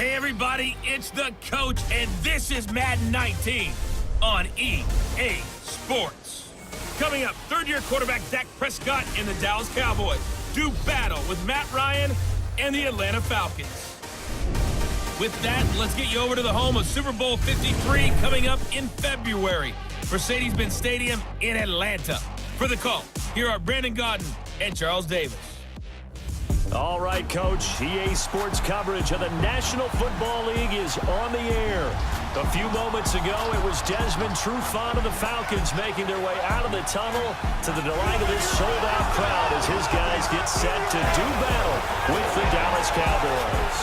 Hey everybody, it's the coach, and this is Madden 19 on EA Sports. Coming up, third-year quarterback Dak Prescott and the Dallas Cowboys do battle with Matt Ryan and the Atlanta Falcons. With that, let's get you over to the home of Super Bowl 53 coming up in February, Mercedes-Benz Stadium in Atlanta. For the call, here are Brandon Gaudin and Charles Davis. All right, Coach. EA Sports coverage of the National Football League is on the air. A few moments ago, it was Desmond Trufant of the Falcons making their way out of the tunnel to the delight of this sold-out crowd as his guys get set to do battle with the Dallas Cowboys.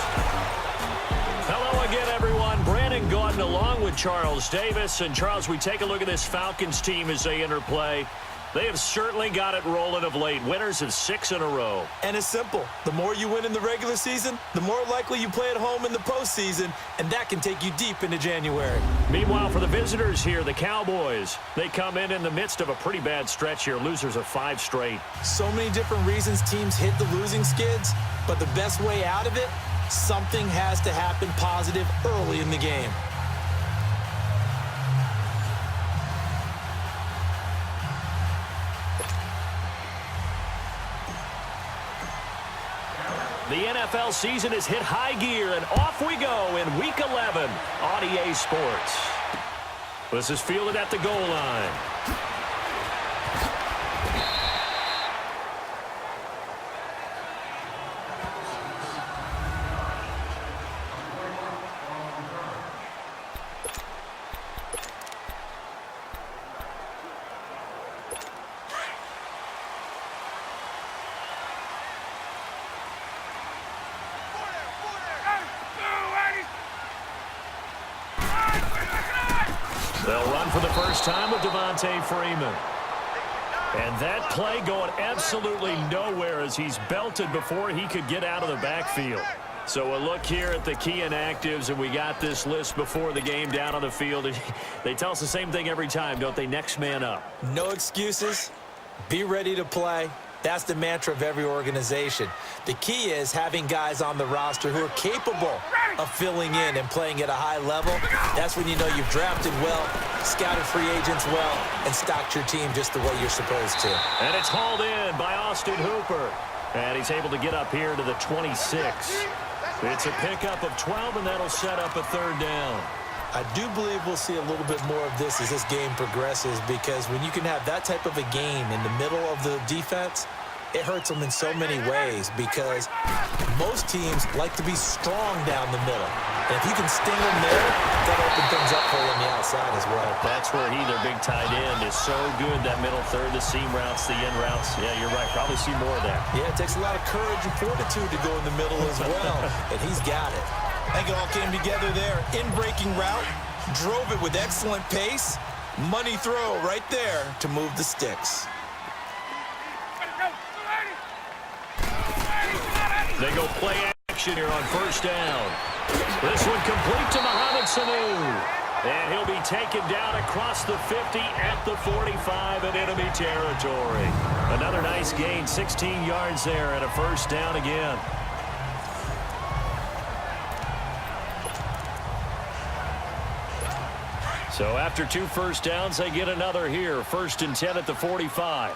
Hello again, everyone. Brandon Gaudin along with Charles Davis. And, Charles, we take a look at this Falcons team as they enter play. They have certainly got it rolling of late. Winners of 6 in a row. And it's simple. The more you win in the regular season, the more likely you play at home in the postseason, and that can take you deep into January. Meanwhile, for the visitors here, the Cowboys, they come in the midst of a pretty bad stretch here. Losers of 5 straight. So many different reasons teams hit the losing skids, but the best way out of it, something has to happen positive early in the game. The NFL season has hit high gear, and off we go in Week 11 on EA Sports. This is fielded at the goal line. They'll run for the first time with Devontae Freeman. And that play going absolutely nowhere as he's belted before he could get out of the backfield. So a look here at the key inactives, and we got this list before the game down on the field. They tell us the same thing every time, don't they? Next man up. No excuses. Be ready to play. That's the mantra of every organization. The key is having guys on the roster who are capable of filling in and playing at a high level. That's when you know you've drafted well, scouted free agents well, and stocked your team just the way you're supposed to. And it's hauled in by Austin Hooper. And he's able to get up here to the 26. It's a pickup of 12, and that'll set up a third down. I do believe we'll see a little bit more of this as this game progresses, because when you can have that type of a game in the middle of the defense, it hurts them in so many ways, because most teams like to be strong down the middle. And if you can sting them there, that'll open things up for you on the outside as well. That's where their big tight end, is so good, that middle third, the seam routes, the in routes. Yeah, you're right. Probably see more of that. Yeah, it takes a lot of courage and fortitude to go in the middle as well, and he's got it. I think it all came together there. In-breaking route, drove it with excellent pace. Money throw right there to move the sticks. They go play action here on first down. This one complete to Mohamed Sanu. And he'll be taken down across the 50 at the 45 in enemy territory. Another nice gain, 16 yards there, and a first down again. So after 2 first downs, they get another here. 1st and 10 at the 45.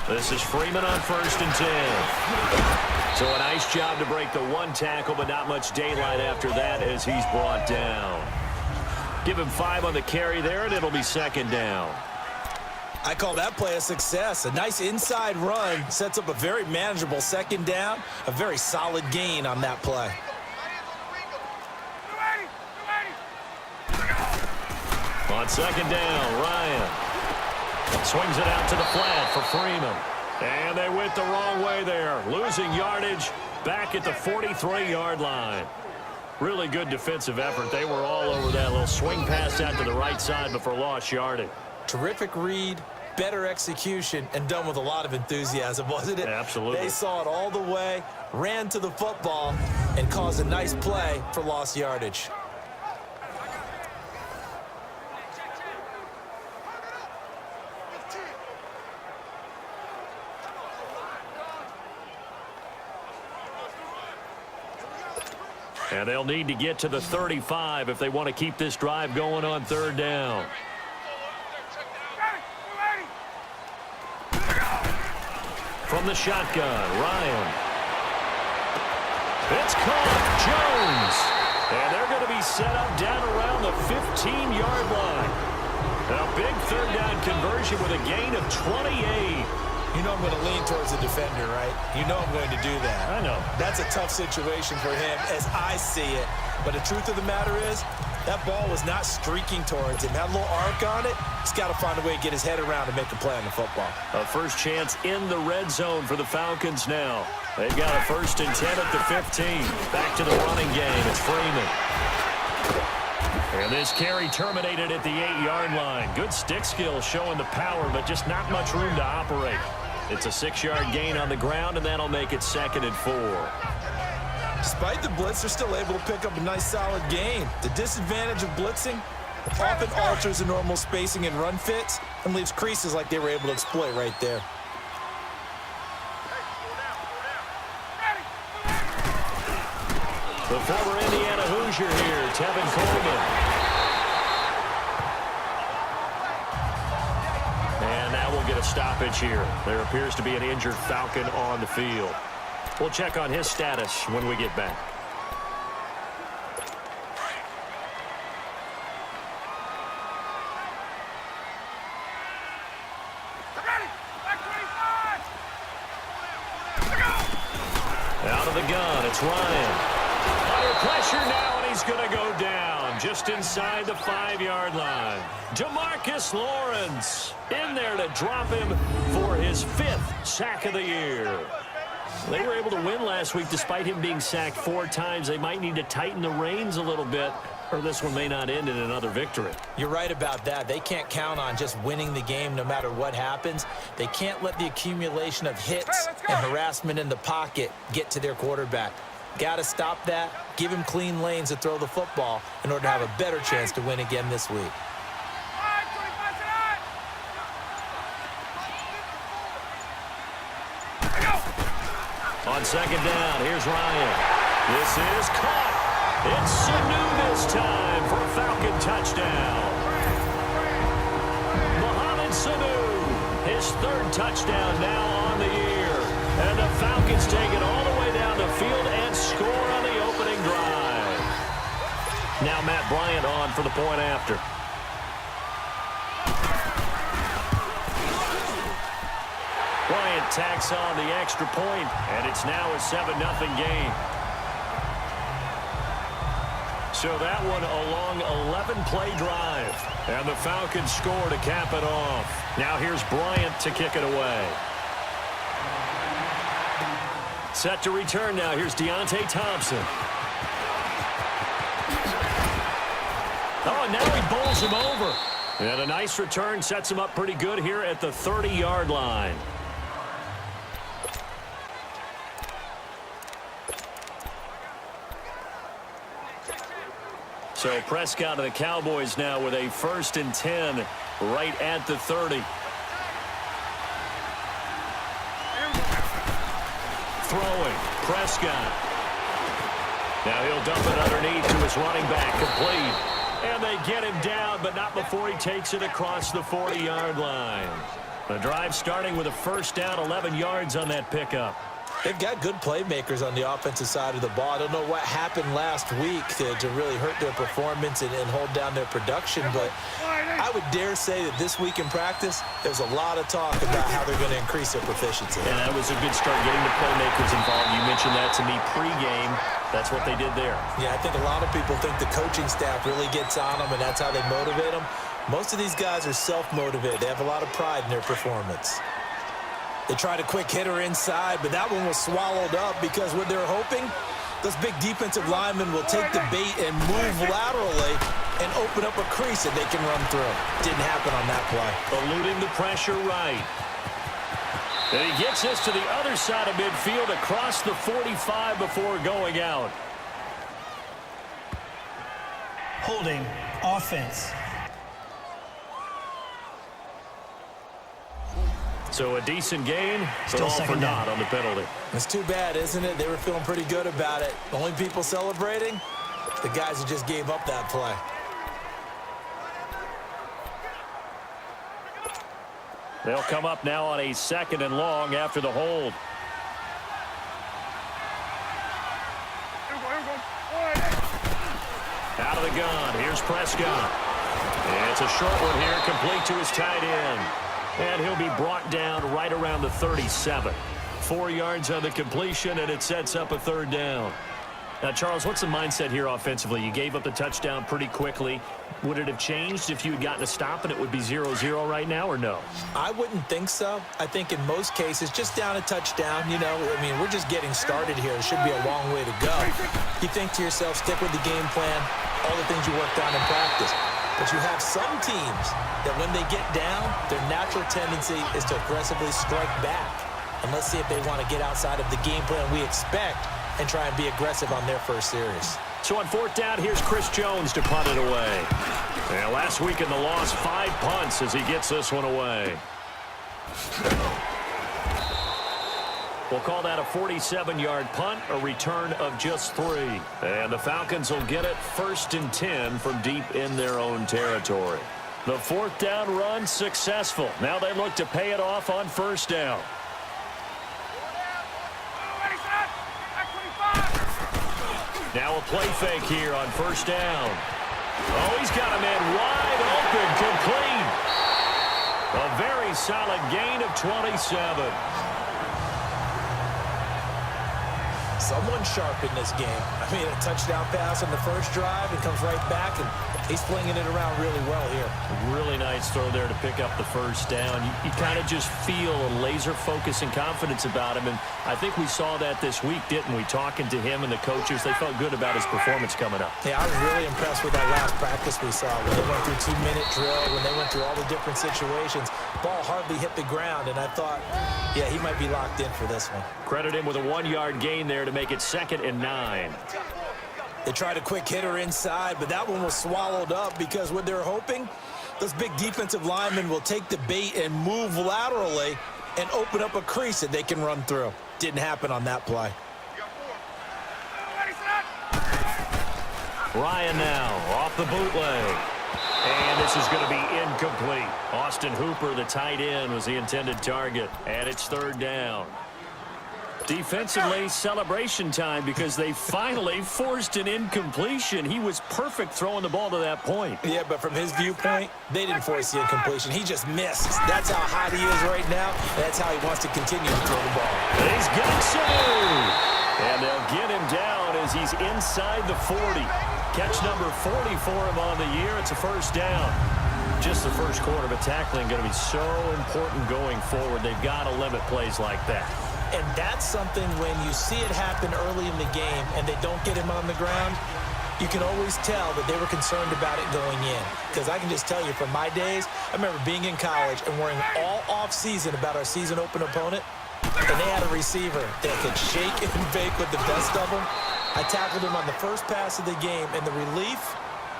This is Freeman on 1st and 10. So a nice job to break the 1 tackle, but not much daylight after that as he's brought down. Give him 5 on the carry there, and it'll be 2nd down. I call that play a success. A nice inside run sets up a very manageable 2nd down. A very solid gain on that play. On 2nd down, Ryan swings it out to the flat for Freeman. And they went the wrong way there. Losing yardage back at the 43-yard line. Really good defensive effort. They were all over that little swing pass out to the right side before lost yardage. Terrific read, better execution, and done with a lot of enthusiasm, wasn't it? Absolutely. They saw it all the way, ran to the football, and caused a nice play for lost yardage. And they'll need to get to the 35 if they want to keep this drive going on third down. From the shotgun, Ryan. It's caught. Jones. And they're going to be set up down around the 15-yard line. A big third down conversion with a gain of 28. You know I'm going to lean towards the defender, right? You know I'm going to do that. I know. That's a tough situation for him as I see it. But the truth of the matter is, that ball was not streaking towards him. Had a little arc on it. He's got to find a way to get his head around and make a play on the football. A first chance in the red zone for the Falcons now. They've got a 1st and 10 at the 15. Back to the running game. It's Freeman. And this carry terminated at the 8-yard line. Good stick skill showing the power, but just not much room to operate. It's a 6-yard gain on the ground, and that'll make it 2nd and 4. Despite the blitz, they're still able to pick up a nice, solid gain. The disadvantage of blitzing often alters the normal spacing and run fits and leaves creases like they were able to exploit right there. The former Indiana Hoosier here, Tevin Coleman. And that will get a stoppage here. There appears to be an injured Falcon on the field. We'll check on his status when we get back. Out of the gun, it's Ryan. Under pressure now, and he's going to go down just inside the 5-yard line. DeMarcus Lawrence in there to drop him for his 5th sack of the year. They were able to win last week despite him being sacked 4 times. They might need to tighten the reins a little bit, or this one may not end in another victory. You're right about that. They can't count on just winning the game no matter what happens. They can't let the accumulation of hits and harassment in the pocket get to their quarterback. Got to stop that, give him clean lanes to throw the football in order to have a better chance to win again this week. On 2nd down, here's Ryan. This is caught. It's Sanu this time for a Falcon touchdown. Mohamed Sanu, his 3rd touchdown now on the year. And the Falcons take it all the way down the field and score on the opening drive. Now Matt Bryant on for the point after. Bryant tacks on the extra point, and it's now a 7-0 game. So that one a long 11-play drive, and the Falcons score to cap it off. Now here's Bryant to kick it away. Set to return now. Here's Deontay Thompson. Oh, and now he bowls him over. And a nice return sets him up pretty good here at the 30-yard line. So Prescott of the Cowboys now with a 1st and 10 right at the 30. Throwing, Prescott. Now he'll dump it underneath to his running back, complete. And they get him down, but not before he takes it across the 40-yard line. The drive starting with a 1st down, 11 yards on that pickup. They've got good playmakers on the offensive side of the ball. I don't know what happened last week to really hurt their performance and hold down their production, but I would dare say that this week in practice, there's a lot of talk about how they're going to increase their proficiency. And that was a good start getting the playmakers involved. You mentioned that to me pregame. That's what they did there. Yeah, I think a lot of people think the coaching staff really gets on them, and that's how they motivate them. Most of these guys are self-motivated. They have a lot of pride in their performance. They tried a quick hitter inside, but that one was swallowed up because what they're hoping, those big defensive linemen will take the bait and move laterally and open up a crease that they can run through. Didn't happen on that play. Eluding the pressure right. And he gets this to the other side of midfield across the 45 before going out. Holding offense. So a decent gain, but Still all for second naught down. on the penalty. It's too bad, isn't it? They were feeling pretty good about it. The only people celebrating, the guys who just gave up that play. They'll come up now on a 2nd and long after the hold. Out of the gun. Here's Prescott. And it's a short one here, complete to his tight end. And he'll be brought down right around the 37. 4 yards on the completion, and it sets up a 3rd down. Now, Charles, what's the mindset here offensively? You gave up the touchdown pretty quickly. Would it have changed if you had gotten a stop and it would be 0-0 right now, or no? I wouldn't think so. I think in most cases, just down a touchdown, you know, I mean, we're just getting started here. It should be a long way to go. You think to yourself, stick with the game plan, all the things you worked on in practice. But you have some teams that when they get down, their natural tendency is to aggressively strike back. And let's see if they want to get outside of the game plan we expect and try and be aggressive on their first series. So on 4th down, here's Chris Jones to punt it away. And last week in the loss, 5 punts as he gets this one away. We'll call that a 47-yard punt, a return of just 3. And the Falcons will get it 1st and 10 from deep in their own territory. The 4th down run successful. Now they look to pay it off on 1st down. Now a play fake here on 1st down. Oh, he's got a man wide open, complete. A very solid gain of 27. Someone sharp in this game. I mean, a touchdown pass on the first drive, it comes right back, and he's flinging it around really well here. Really nice throw there to pick up the 1st down. You kind of just feel a laser focus and confidence about him, and I think we saw that this week, didn't we? Talking to him and the coaches, they felt good about his performance coming up. Yeah, I was really impressed with that last practice we saw when they went through 2-minute drill, when they went through all the different situations. Ball hardly hit the ground, and I thought, yeah, he might be locked in for this one. Credit him with a 1-yard gain there to make it 2nd and 9. They tried a quick hitter inside, but that one was swallowed up because what they're hoping, those big defensive linemen will take the bait and move laterally and open up a crease that they can run through. Didn't happen on that play. Ryan now off the bootleg. And this is going to be incomplete. Austin Hooper, the tight end, was the intended target. And it's 3rd down. Defensively, celebration time because they finally forced an incompletion. He was perfect throwing the ball to that point. Yeah, but from his viewpoint, they didn't force the incompletion. He just missed. That's how hot he is right now. That's how he wants to continue to throw the ball. He's got two. And they'll get him down as he's inside the 40. Catch number 40 for him on the year. It's a 1st down. Just the first quarter, but tackling going to be so important going forward. They've got to limit plays like that. And that's something when you see it happen early in the game and they don't get him on the ground, you can always tell that they were concerned about it going in. Because I can just tell you from my days, I remember being in college and worrying all off-season about our season open opponent. And they had a receiver that could shake and bake with the best of them. I tackled him on the first pass of the game, and the relief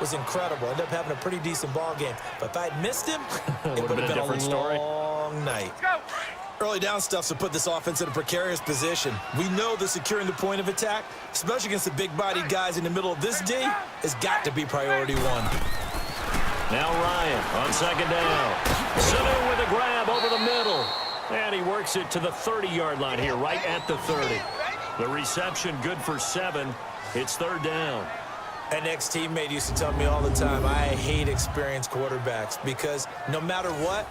was incredible. Ended up having a pretty decent ball game. But if I had missed him, it would have been a different story. long night. Early down stuff to put this offense in a precarious position. We know that securing the point of attack, especially against the big-bodied guys in the middle of this D, has got to be priority 1. Now Ryan on 2nd down. Sanu with a grab over the middle. And he works it to the 30-yard line here, right at the 30. The reception good for 7. It's 3rd down. An ex-teammate used to tell me all the time, I hate experienced quarterbacks because no matter what,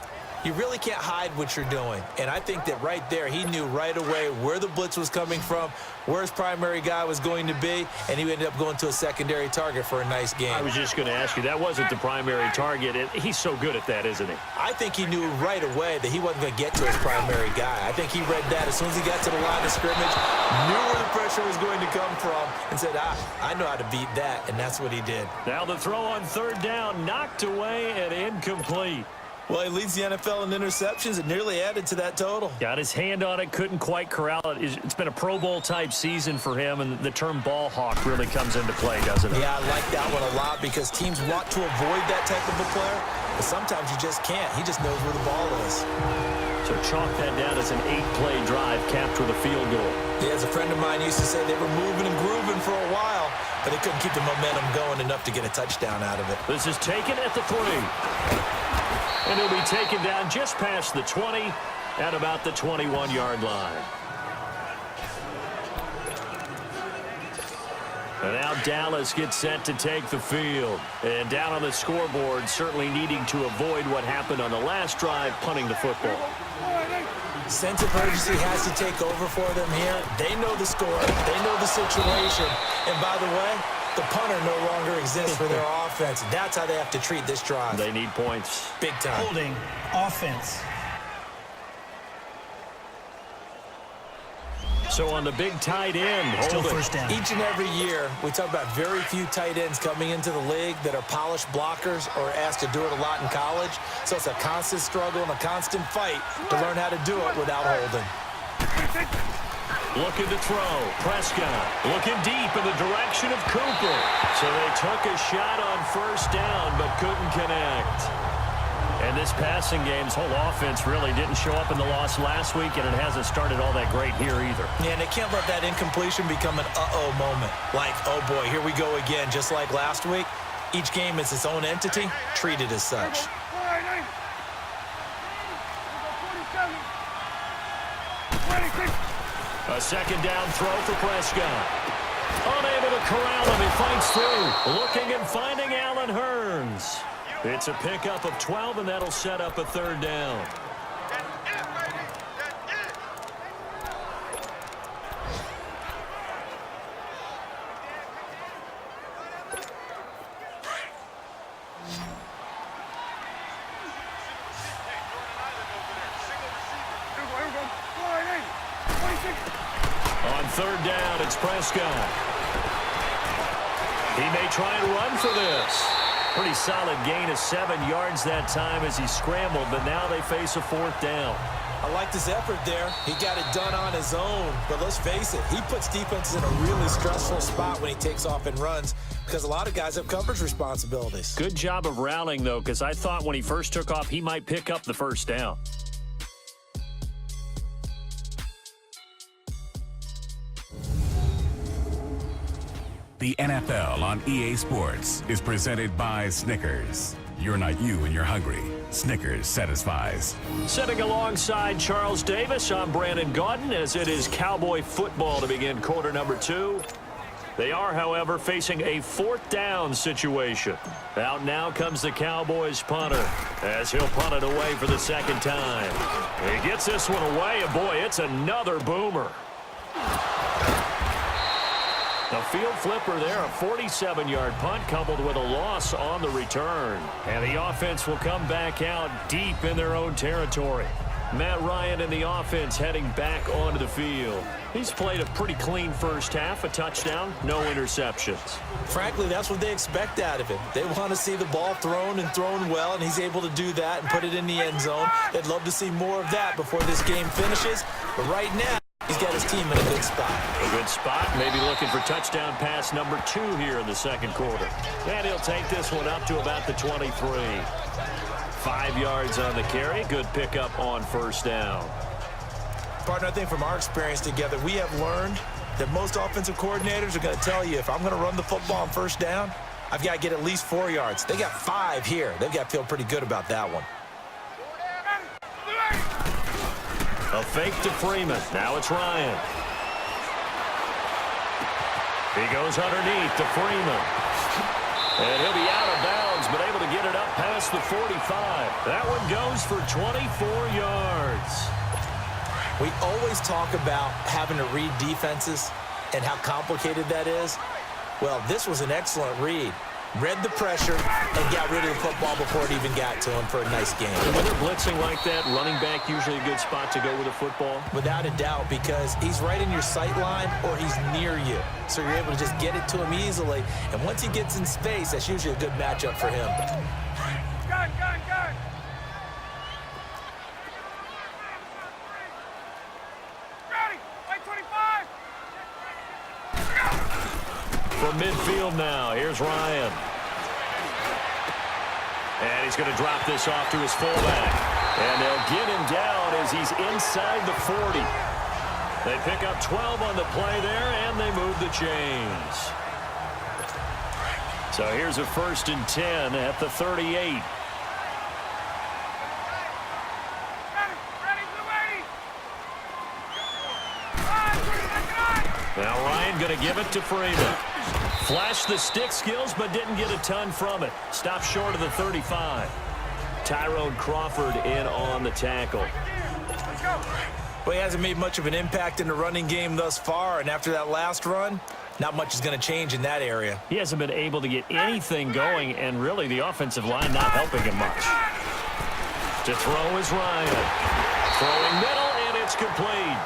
you really can't hide what you're doing. And I think that right there, he knew right away where the blitz was coming from, where his primary guy was going to be, and he ended up going to a secondary target for a nice game. I was just going to ask you, that wasn't the primary target. He's so good at that, isn't he? I think he knew right away that he wasn't going to get to his primary guy. I think he read that as soon as he got to the line of scrimmage, knew where the pressure was going to come from, and said, I know how to beat that, and that's what he did. Now the throw on 3rd down, knocked away and incomplete. Well, he leads the NFL in interceptions and nearly added to that total. Got his hand on it, couldn't quite corral it. It's been a Pro Bowl-type season for him, and the term ball hawk really comes into play, doesn't it? Yeah, I like that one a lot because teams want to avoid that type of a player, but sometimes you just can't. He just knows where the ball is. So chalk that down as an 8-play drive capped with a field goal. Yeah, as a friend of mine used to say, they were moving and grooving for a while, but they couldn't keep the momentum going enough to get a touchdown out of it. This is taken at the 3. And he'll be taken down just past the 20 at about the 21-yard line. And now Dallas gets set to take the field. And down on the scoreboard, certainly needing to avoid what happened on the last drive, punting the football. Sense of urgency has to take over for them here. They know the score. They know the situation. And by the way, the punter no longer exists for their offense. That's how they have to treat this drive. They need points. Big time. Holding. Offense. So on the big tight end, Still holding. first down. Each and every year, we talk about very few tight ends coming into the league that are polished blockers or asked to do it a lot in college. So it's a constant struggle and a constant fight to learn how to do it without holding. Looking to throw. Prescott looking deep in the direction of Cooper. So they took a shot on first down but couldn't connect. And this passing game's whole offense really didn't show up in the loss last week, and it hasn't started all that great here either. Yeah, and they can't let that incompletion become an uh-oh moment. Like, oh boy, here we go again, just like last week. Each game is its own entity, treated as such. A second down throw for Prescott. Unable to corral him. He fights through. Looking and finding Allen Hurns. It's a pickup of 12, and that'll set up a third down. On third down, it's Prescott. He may try and run for this. Pretty solid gain of 7 yards that time as he scrambled, but now they face a fourth down. I liked his effort there. He got it done on his own. But let's face it, he puts defenses in a really stressful spot when he takes off and runs because a lot of guys have coverage responsibilities. Good job of rallying, though, because I thought when he first took off, he might pick up the first down. The NFL on EA Sports is presented by Snickers. You're not you when you're hungry. Snickers satisfies. Sitting alongside Charles Davis, I'm Brandon Gaudin as it is Cowboy football to begin quarter number 2. They are, however, facing a fourth down situation. Out now comes the Cowboys punter as he'll punt it away for the second time. He gets this one away, and boy, it's another boomer. A field flipper there, a 47-yard punt coupled with a loss on the return. And the offense will come back out deep in their own territory. Matt Ryan and the offense heading back onto the field. He's played a pretty clean first half, a touchdown, no interceptions. Frankly, that's what they expect out of him. They want to see the ball thrown and thrown well, and he's able to do that and put it in the end zone. They'd love to see more of that before this game finishes. But right now, he's got his team in a good spot. A good spot, maybe looking for touchdown pass number 2 here in the second quarter. And he'll take this one up to about the 23. 5 yards on the carry. Good pickup on first down. Partner, I think from our experience together, we have learned that most offensive coordinators are going to tell you, if I'm going to run the football on first down, I've got to get at least 4 yards. They got 5 here. They've got to feel pretty good about that one. A fake to Freeman. Now it's Ryan. He goes underneath to Freeman. And he'll be out of bounds, but able to get it up past the 45. That one goes for 24 yards. We always talk about having to read defenses and how complicated that is. Well, this was an excellent read. Read the pressure and got rid of the football before it even got to him for a nice game. And when they're blitzing like that, running back usually a good spot to go with a football? Without a doubt, because he's right in your sight line or he's near you. So you're able to just get it to him easily. And once he gets in space, that's usually a good matchup for him. From midfield now, here's Ryan. And he's going to drop this off to his fullback. And they'll get him down as he's inside the 40. They pick up 12 on the play there, and they move the chains. So here's a 1st and 10 at the 38. Now Ryan going to give it to Freeman. Flashed the stick skills, but didn't get a ton from it. Stopped short of the 35. Tyrone Crawford in on the tackle. Well, he hasn't made much of an impact in the running game thus far, and after that last run, not much is going to change in that area. He hasn't been able to get anything going, and really the offensive line not helping him much. To throw is Ryan. Throwing middle, and it's complete.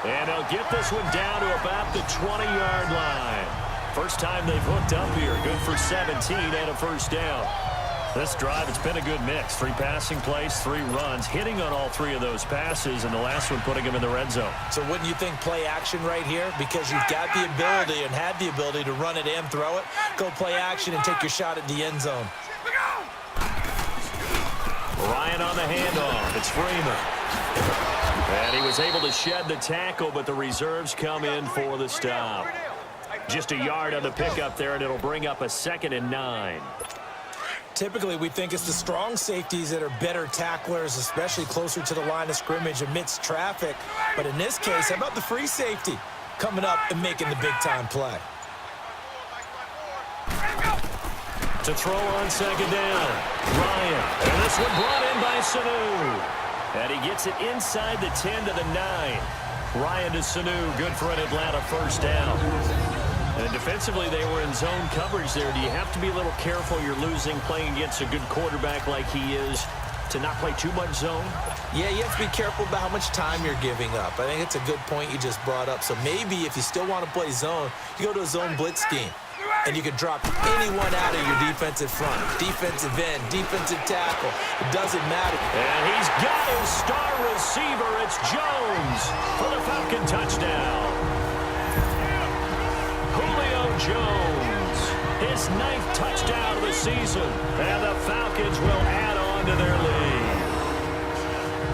And they'll get this one down to about the 20-yard line. First time they've hooked up here. Good for 17 and a 1st down. This drive, it's been a good mix. 3 passing plays, 3 runs, hitting on all 3 of those passes, and the last one putting him in the red zone. So wouldn't you think play action right here? Because you've got the ability and had the ability to run it and throw it. Go play action and take your shot at the end zone. Ryan on the handoff. It's Freeman. And he was able to shed the tackle, but the reserves come in for the stop. Just a yard on the pickup there, and it'll bring up a 2nd and 9. Typically, we think it's the strong safeties that are better tacklers, especially closer to the line of scrimmage amidst traffic. But in this case, how about the free safety coming up and making the big-time play? To throw on 2nd down, Ryan. And this one brought in by Sanu. And he gets it inside the 10 to the 9. Ryan to Sanu, good for an Atlanta 1st down. And defensively, they were in zone coverage there. Do you have to be a little careful? You're losing playing against a good quarterback like he is to not play too much zone? Yeah, you have to be careful about how much time you're giving up. I think it's a good point you just brought up. So maybe if you still want to play zone, you go to a zone blitz scheme. And you can drop anyone out of your defensive front. Defensive end, defensive tackle. It doesn't matter. And he's got his star receiver. It's Jones for the Falcon touchdown. Julio Jones, his 9th touchdown of the season. And the Falcons will add on to their lead.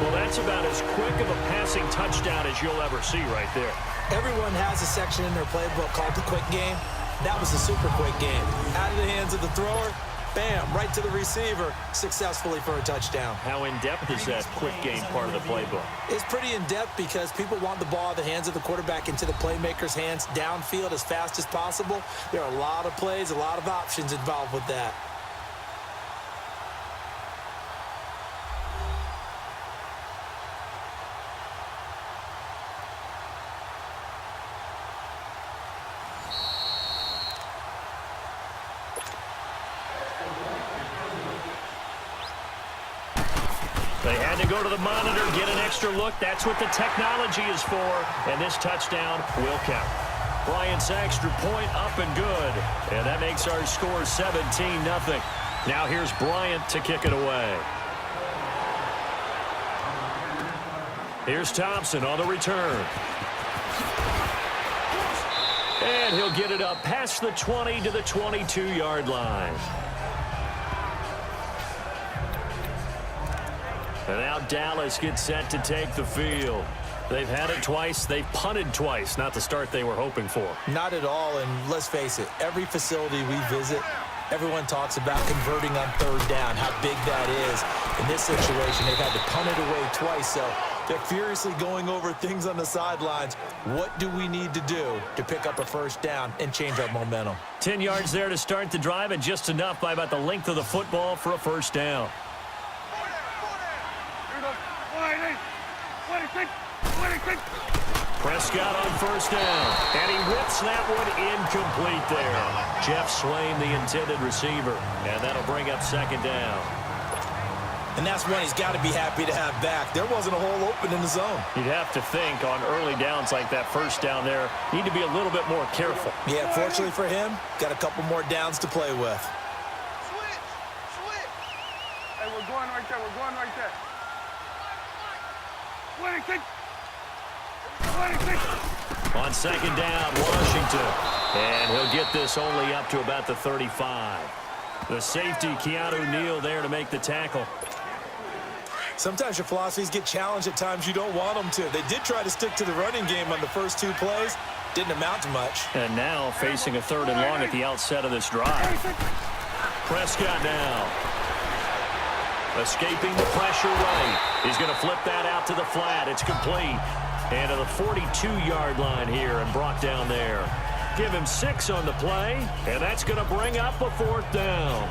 Well, that's about as quick of a passing touchdown as you'll ever see right there. Everyone has a section in their playbook called the quick game. That was a super quick game. Out of the hands of the thrower, bam, right to the receiver, successfully for a touchdown. How in-depth is that quick game part of the playbook? It's pretty in-depth because people want the ball out of the hands of the quarterback into the playmaker's hands downfield as fast as possible. There are a lot of plays, a lot of options involved with that. They had to go to the monitor, get an extra look. That's what the technology is for. And this touchdown will count. Bryant's extra point up and good. And that makes our score 17-0. Now here's Bryant to kick it away. Here's Thompson on the return. And he'll get it up past the 20 to the 22-yard line. And now Dallas gets set to take the field. They've had it twice. They've punted twice. Not the start they were hoping for. Not at all, and let's face it, every facility we visit, everyone talks about converting on 3rd down, how big that is. In this situation, they've had to punt it away twice, so they're furiously going over things on the sidelines. What do we need to do to pick up a 1st down and change our momentum? 10 yards there to start the drive, and just enough by about the length of the football for a 1st down. Prescott on 1st down, and he whips that one incomplete there. Jeff Swain, the intended receiver, and that'll bring up 2nd down. And that's one he's got to be happy to have back. There wasn't a hole open in the zone. You'd have to think on early downs like that 1st down there, need to be a little bit more careful. Yeah, fortunately for him, got a couple more downs to play with. Switch! Hey, we're going right there. We're going right there. 26! 26! On second down, Washington. And he'll get this only up to about the 35. The safety, Keanu Neal, there to make the tackle. Sometimes your philosophies get challenged at times you don't want them to. They did try to stick to the running game on the first 2 plays. Didn't amount to much. And now facing a 3rd and long at the outset of this drive. Prescott now. Escaping the pressure right. He's going to flip that out to the flat. It's complete. And to the 42-yard line here and brought down there. Give him 6 on the play, and that's going to bring up a 4th down.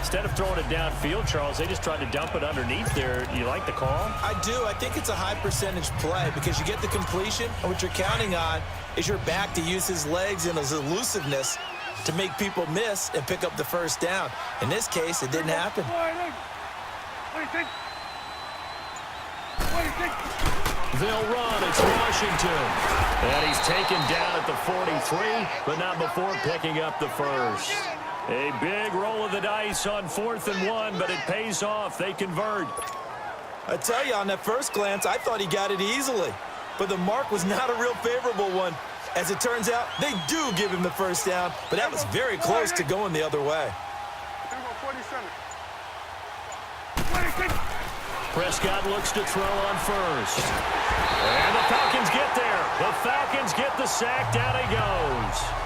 Instead of throwing it downfield, Charles, they just tried to dump it underneath there. You like the call? I do. I think it's a high-percentage play because you get the completion, and what you're counting on is your back to use his legs and his elusiveness to make people miss and pick up the 1st down. In this case, it didn't happen. They'll run. It's Washington. And he's taken down at the 43, but not before picking up the 1st. A big roll of the dice on 4th and 1, but it pays off. They convert. I tell you, on that first glance, I thought he got it easily. But the mark was not a real favorable one. As it turns out, they do give him the 1st down, but that was very close to going the other way. Prescott looks to throw on 1st. And the Falcons get there. The Falcons get the sack. Down he goes.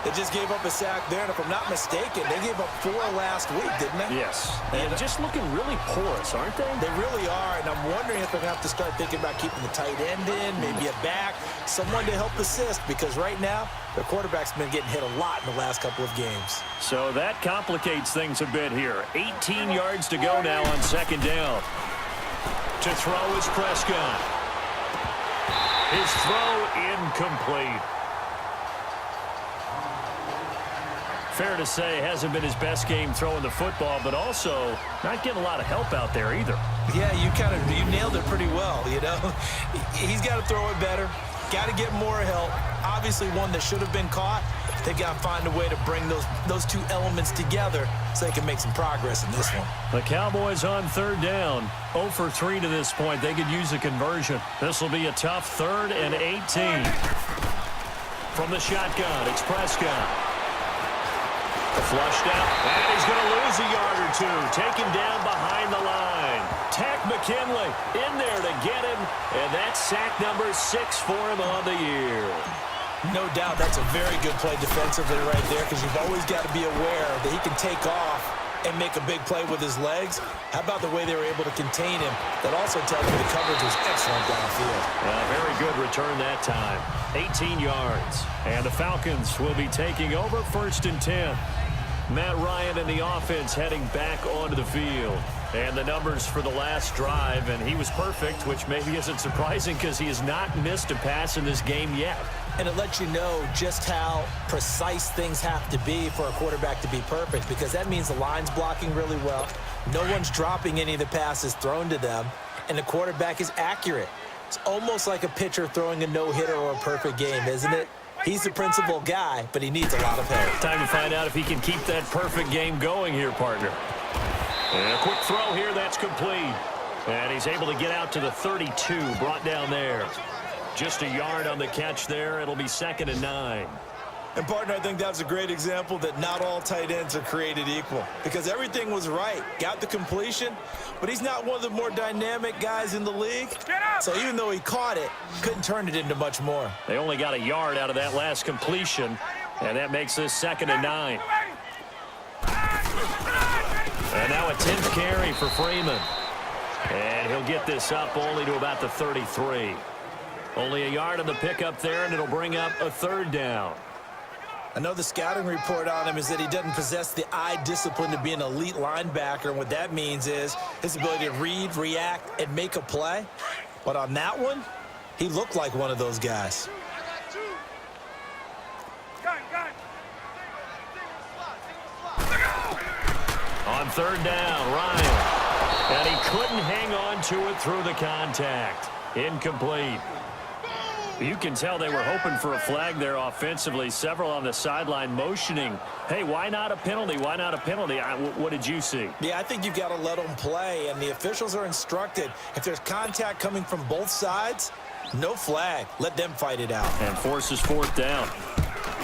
They just gave up a sack there, and if I'm not mistaken, they gave up 4 last week, didn't they? Yes. And just looking really porous, aren't they? They really are, and I'm wondering if they're going to have to start thinking about keeping the tight end in, maybe a back, someone to help assist, because right now, their quarterback's been getting hit a lot in the last couple of games. So that complicates things a bit here. 18 yards to go now on 2nd down. To throw is Prescott. His throw incomplete. Fair to say, hasn't been his best game throwing the football, but also not getting a lot of help out there either. Yeah, you nailed it pretty well, you know. He's got to throw it better, got to get more help. Obviously one that should have been caught. They got to find a way to bring those 2 elements together so they can make some progress in this one. The Cowboys on 3rd down. 0 for 3 to this point. They could use a conversion. This will be a tough 3rd and 18. From the shotgun, it's Prescott. Flushed out, and he's going to lose a yard or 2. Taken down behind the line. Tack McKinley in there to get him, and that's sack number 6 for him on the year. No doubt that's a very good play defensively right there, because you've always got to be aware that he can take off and make a big play with his legs. How about the way they were able to contain him? That also tells me the coverage was excellent downfield. Very good return that time. 18 yards. And the Falcons will be taking over 1st and 10. Matt Ryan and the offense heading back onto the field. And the numbers for the last drive, and he was perfect, which maybe isn't surprising because he has not missed a pass in this game yet. And it lets you know just how precise things have to be for a quarterback to be perfect, because that means the line's blocking really well. No one's dropping any of the passes thrown to them, and the quarterback is accurate. It's almost like a pitcher throwing a no-hitter or a perfect game, isn't it? He's the principal guy, but he needs a lot of help. Time to find out if he can keep that perfect game going here, partner. And a quick throw here, that's complete. And he's able to get out to the 32, brought down there. Just a yard on the catch there. It'll be 2nd and 9. And, partner, I think that was a great example that not all tight ends are created equal, because everything was right. Got the completion, but he's not one of the more dynamic guys in the league. So even though he caught it, couldn't turn it into much more. They only got a yard out of that last completion, and that makes this 2nd and 9. And now a 10th carry for Freeman. And he'll get this up only to about the 33. Only a yard on the pickup there, and it'll bring up a 3rd down. I know the scouting report on him is that he doesn't possess the eye discipline to be an elite linebacker, and what that means is his ability to read, react, and make a play. But on that one, he looked like one of those guys. On 3rd down, Ryan. And he couldn't hang on to it through the contact. Incomplete. You can tell they were hoping for a flag there offensively. Several on the sideline motioning, hey, why not a penalty? Why not a penalty? What did you see? Yeah, I think you've got to let them play, and the officials are instructed if there's contact coming from both sides, No flag. Let them fight it out. And forces fourth down.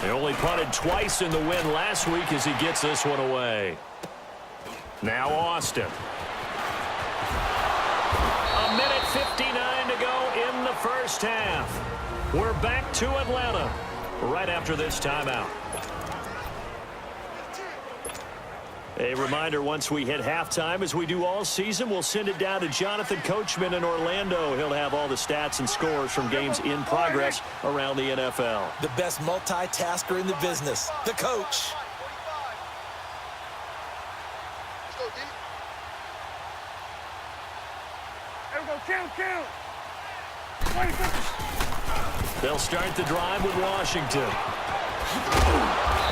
They only punted twice in the win last week as he gets this one away. Now Austin. A minute 59 to go in the first half. We're back to Atlanta right after this timeout. A reminder, once we hit halftime, as we do all season, we'll send it down to Jonathan Coachman in Orlando. He'll have all the stats and scores from games in progress around the NFL. The best multitasker in the business, the coach. Let's go deep. There we go. Count. 20 seconds. They'll start the drive with Washington.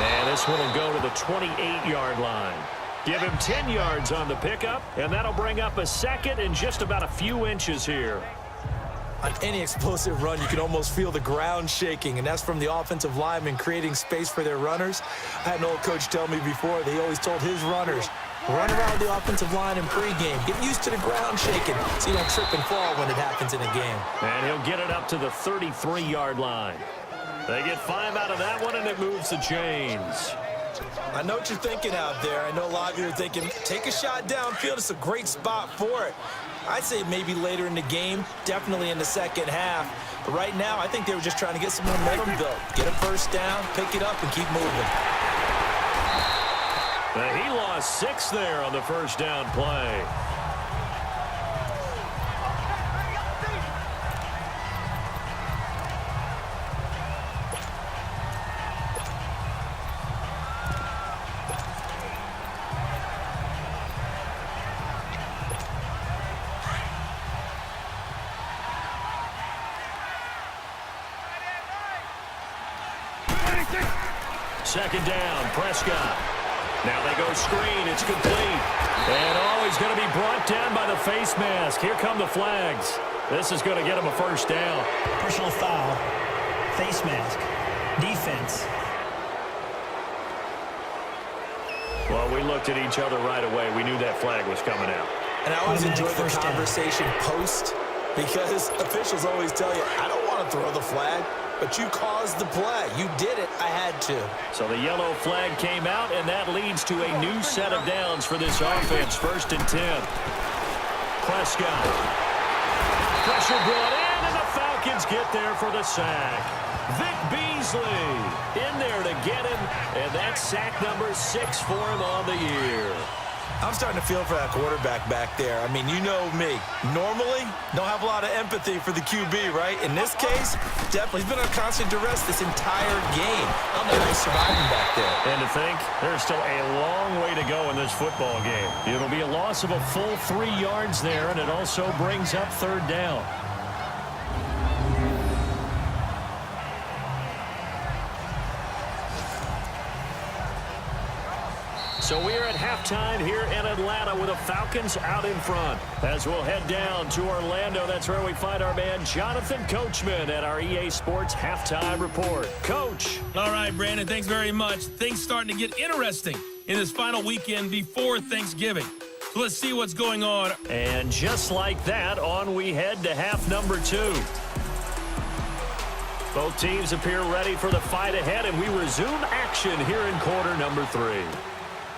And this one will go to the 28-yard line. Give him 10 yards on the pickup, and that'll bring up a second and just about a few inches here. On any explosive run, you can almost feel the ground shaking, and that's from the offensive linemen creating space for their runners. I had an old coach tell me before, they always told his runners, run around the offensive line in pregame. Get used to the ground shaking so you don't trip and fall when it happens in a game. And he'll get it up to the 33-yard line. They get 5 out of that one, and it moves the chains. I know what you're thinking out there. I know a lot of you are thinking, take a shot downfield. It's a great spot for it. I'd say maybe later in the game, definitely in the second half. But right now, I think they were just trying to get some momentum built. Get a first down, pick it up, and keep moving. He lost 6 there on the first down play. Second down, Prescott. Now they go screen. It's complete. And he's going to be brought down by the face mask. Here come the flags. This is going to get him a first down. Personal foul, face mask, defense. Well, we looked at each other right away. We knew that flag was coming out. And I always enjoy the First down. conversation post, because officials always tell you, I don't want to throw the flag, but you caused the play. You did it. I had to. So the yellow flag came out, and that leads to a new set of downs for this offense. 1st and 10. Prescott. Pressure brought in, and the Falcons get there for the sack. Vic Beasley in there to get him, and that's sack number 6 for him on the year. I'm starting to feel for that quarterback back there. I mean, you know me. Normally, don't have a lot of empathy for the QB, right? In this case, definitely. He's been on constant duress this entire game. I don't know how he's surviving back there. And to think, there's still a long way to go in this football game. It'll be a loss of a full 3 yards there, and it also brings up 3rd down. So we're at halftime here in Atlanta with the Falcons out in front. As we'll head down to Orlando, that's where we find our man Jonathan Coachman at our EA Sports Halftime Report. Coach. All right, Brandon, thanks very much. Things starting to get interesting in this final weekend before Thanksgiving. So let's see what's going on. And just like that, on we head to half number 2. Both teams appear ready for the fight ahead, and we resume action here in quarter number 3.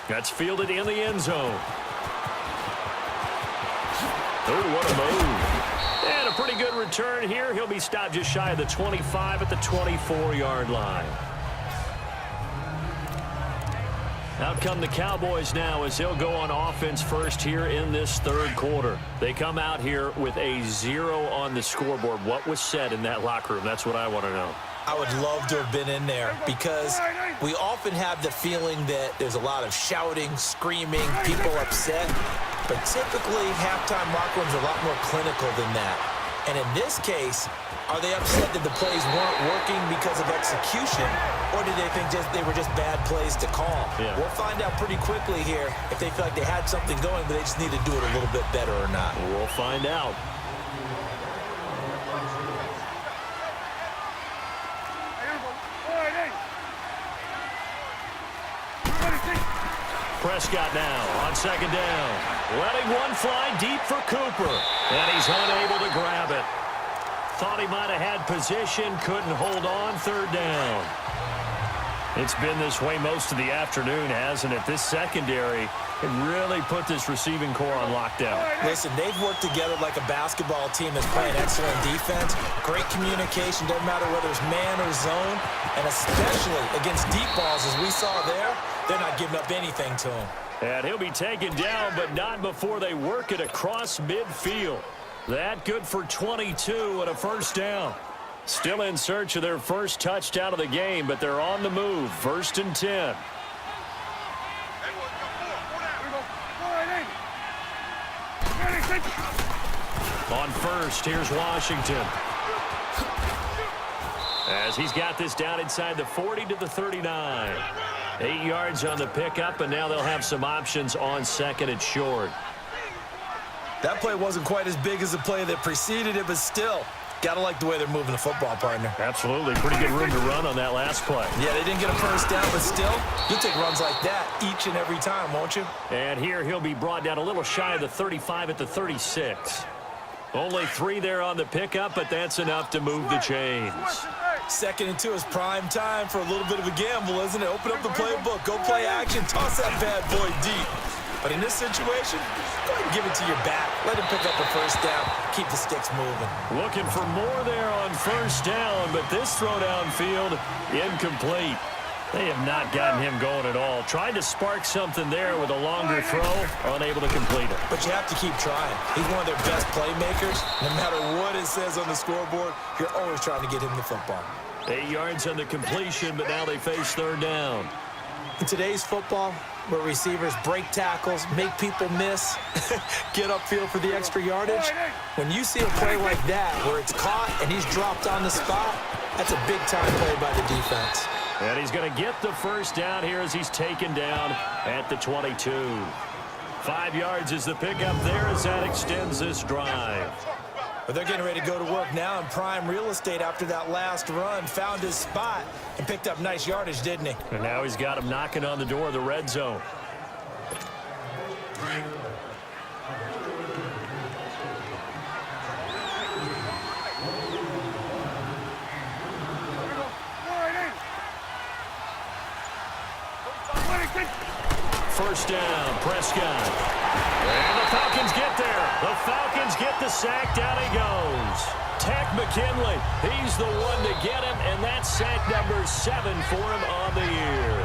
That's fielded in the end zone. Oh, what a move. And a pretty good return here. He'll be stopped just shy of the 25 at the 24-yard line. Out come the Cowboys now as they'll go on offense first here in this 3rd quarter. They come out here with a 0 on the scoreboard. What was said in that locker room? That's what I want to know. I would love to have been in there, because we often have the feeling that there's a lot of shouting, screaming, people upset. But typically, halftime locker rooms are a lot more clinical than that. And in this case, are they upset that the plays weren't working because of execution, or did they think they were just bad plays to call? Yeah. We'll find out pretty quickly here if they feel like they had something going, but they just need to do it a little bit better or not. We'll find out. Prescott now on 2nd down. Letting one fly deep for Cooper. And he's unable to grab it. Thought he might have had position, couldn't hold on, third down. It's been this way most of the afternoon, hasn't it? This secondary can really put this receiving core on lockdown. Listen, they've worked together like a basketball team that's playing excellent defense. Great communication, doesn't matter whether it's man or zone. And especially against deep balls, as we saw there, they're not giving up anything to him. And he'll be taken down, but not before they work it across midfield. That good for 22 and a first down. Still in search of their first touchdown of the game, but they're on the move. First and 10. On first, here's Washington. As he's got this down inside the 40 to the 39. 8 yards on the pickup, and now they'll have some options on second and short. That play wasn't quite as big as the play that preceded it, but still, gotta like the way they're moving the football, partner. Absolutely. Pretty good room to run on that last play. Yeah, they didn't get a first down, but still, you'll take runs like that each and every time, won't you? And here he'll be brought down a little shy of the 35 at the 36. Only 3 there on the pickup, but that's enough to move the chains. Second and 2 is prime time for a little bit of a gamble, isn't it? Open up the playbook, go play action, toss that bad boy deep. But in this situation, go ahead and give it to your back. Let him pick up a first down. Keep the sticks moving. Looking for more there on first down, but this throw downfield, incomplete. They have not gotten him going at all. Tried to spark something there with a longer throw, unable to complete it. But you have to keep trying. He's one of their best playmakers. No matter what it says on the scoreboard, you're always trying to get him the football. 8 yards on the completion, but now they face third down. In today's football, where receivers break tackles, make people miss, get upfield for the extra yardage, when you see a play like that where it's caught and he's dropped on the spot, that's a big-time play by the defense. And he's going to get the first down here as he's taken down at the 22. 5 yards is the pickup there as that extends this drive. But they're getting ready to go to work now in prime real estate after that last run. Found his spot and picked up nice yardage, didn't he? And now he's got him knocking on the door of the red zone. First down, Prescott. And the Falcons get there. The Falcons get the sack. Down he goes. Tech McKinley. He's the one to get him, and that's sack number 7 for him on the year.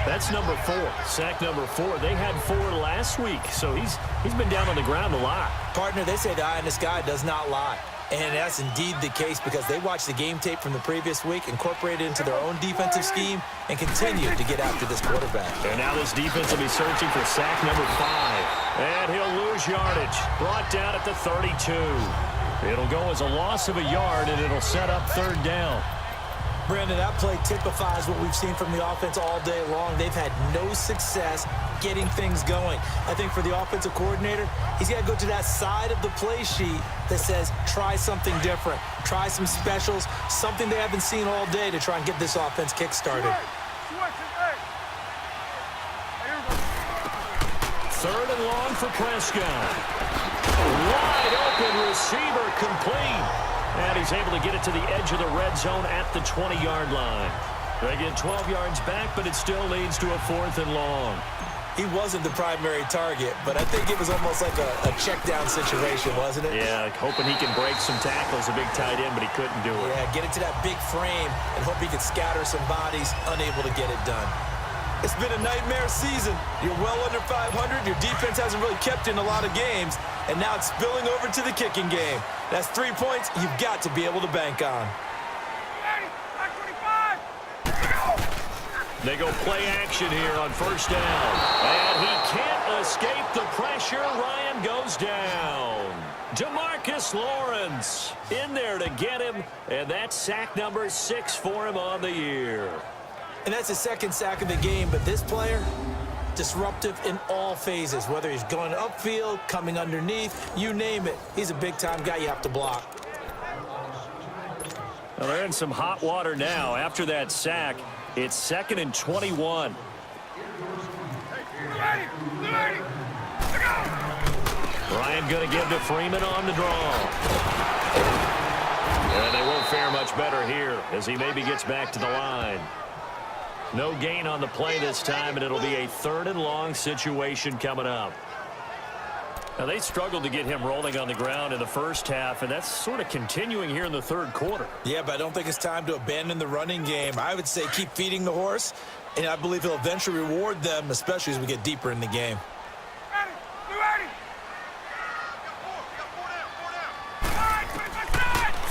That's number 4. Sack number 4. They had 4 last week, so he's been down on the ground a lot. Partner, they say the eye in the sky does not lie. And that's indeed the case because they watched the game tape from the previous week, incorporated it into their own defensive scheme, and continued to get after this quarterback. And now this defense will be searching for sack number 5. And he'll lose yardage. Brought down at the 32. It'll go as a loss of a yard, and it'll set up third down. Brandon, that play typifies what we've seen from the offense all day long. They've had no success getting things going. I think for the offensive coordinator, he's got to go to that side of the play sheet that says, try something different. Try some specials, something they haven't seen all day to try and get this offense kick-started. Third and long for Prescott. Wide open receiver complete. And he's able to get it to the edge of the red zone at the 20-yard line. They get 12 yards back, but it still leads to a 4th and long. He wasn't the primary target, but I think it was almost like a check-down situation, wasn't it? Yeah, hoping he can break some tackles, a big tight end, but he couldn't do it. Yeah, get it to that big frame and hope he could scatter some bodies, unable to get it done. It's been a nightmare season. You're well under 500. Your defense hasn't really kept in a lot of games, and now it's spilling over to the kicking game. That's 3 points you've got to be able to bank on. They go play action here on first down. And he can't escape the pressure. Ryan goes down. DeMarcus Lawrence in there to get him, and that's sack number 6 for him on the year. And that's the second sack of the game, but this player, disruptive in all phases, whether he's going upfield, coming underneath, you name it. He's a big-time guy you have to block. Well, they're in some hot water now. After that sack, it's 2nd and 21. Ryan going to give to Freeman on the draw. won't fare much better here as he maybe gets back to the line. No gain on the play this time, and it'll be a 3rd and long situation coming up. Now, they struggled to get him rolling on the ground in the first half, and that's sort of continuing here in the 3rd quarter. Yeah, but I don't think it's time to abandon the running game. I would say keep feeding the horse, and I believe he'll eventually reward them, especially as we get deeper in the game. Ready. You ready?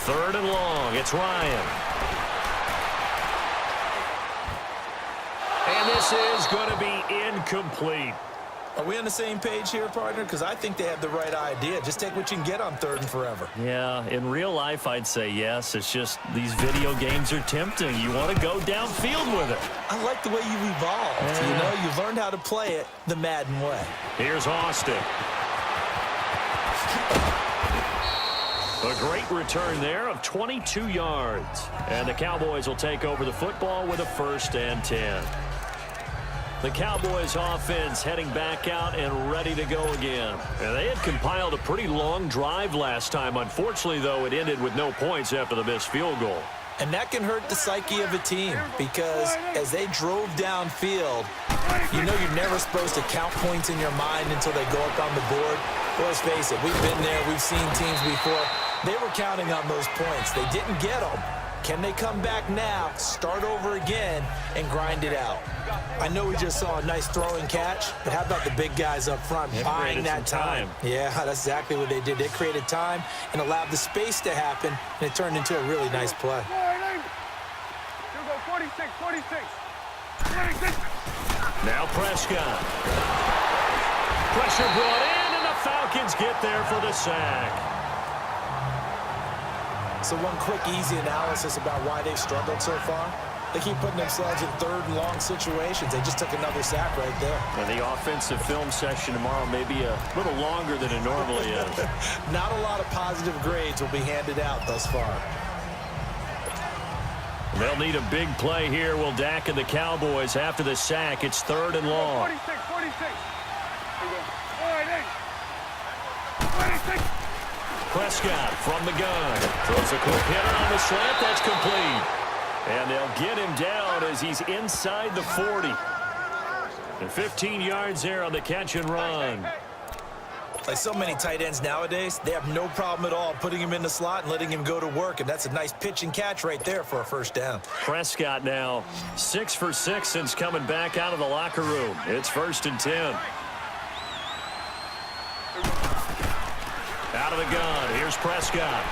3rd and long. It's Ryan. And this is going to be incomplete. Are we on the same page here, partner? Because I think they had the right idea. Just take what you can get on 3rd and forever. Yeah, in real life, I'd say yes. It's just these video games are tempting. You want to go downfield with it. I like the way you evolved. Yeah. You know, you've learned how to play it the Madden way. Here's Austin. A great return there of 22 yards. And the Cowboys will take over the football with a 1st and 10. The Cowboys offense heading back out and ready to go again. And they had compiled a pretty long drive last time. Unfortunately, though, it ended with no points after the missed field goal. And that can hurt the psyche of a team because as they drove downfield, you know you're never supposed to count points in your mind until they go up on the board. Well, let's face it, we've been there. We've seen teams before. They were counting on those points. They didn't get them. Can they come back now, start over again, and grind it out? I know we just saw a nice throwing catch, but how about the big guys up front buying that time? Yeah, that's exactly what they did. They created time and allowed the space to happen, and it turned into a really nice play. You go 46, 46. 46. Now Prescott. Pressure brought in, and the Falcons get there for the sack. So one quick, easy analysis about why they've struggled so far. They keep putting themselves in 3rd and long situations. They just took another sack right there. And the offensive film session tomorrow may be a little longer than it normally is. Not a lot of positive grades will be handed out thus far. They'll need a big play here. Will Dak and the Cowboys after the sack. It's 3rd and long. 46, 46. You go. All right, 46. Prescott from the gun. Throws a quick hitter on the slant. That's complete. And they'll get him down as he's inside the 40. And 15 yards there on the catch and run. Like so many tight ends nowadays, they have no problem at all putting him in the slot and letting him go to work. And that's a nice pitch and catch right there for a 1st down. Prescott now 6 for 6 since coming back out of the locker room. It's 1st and 10. Out of the gun. Here's Prescott.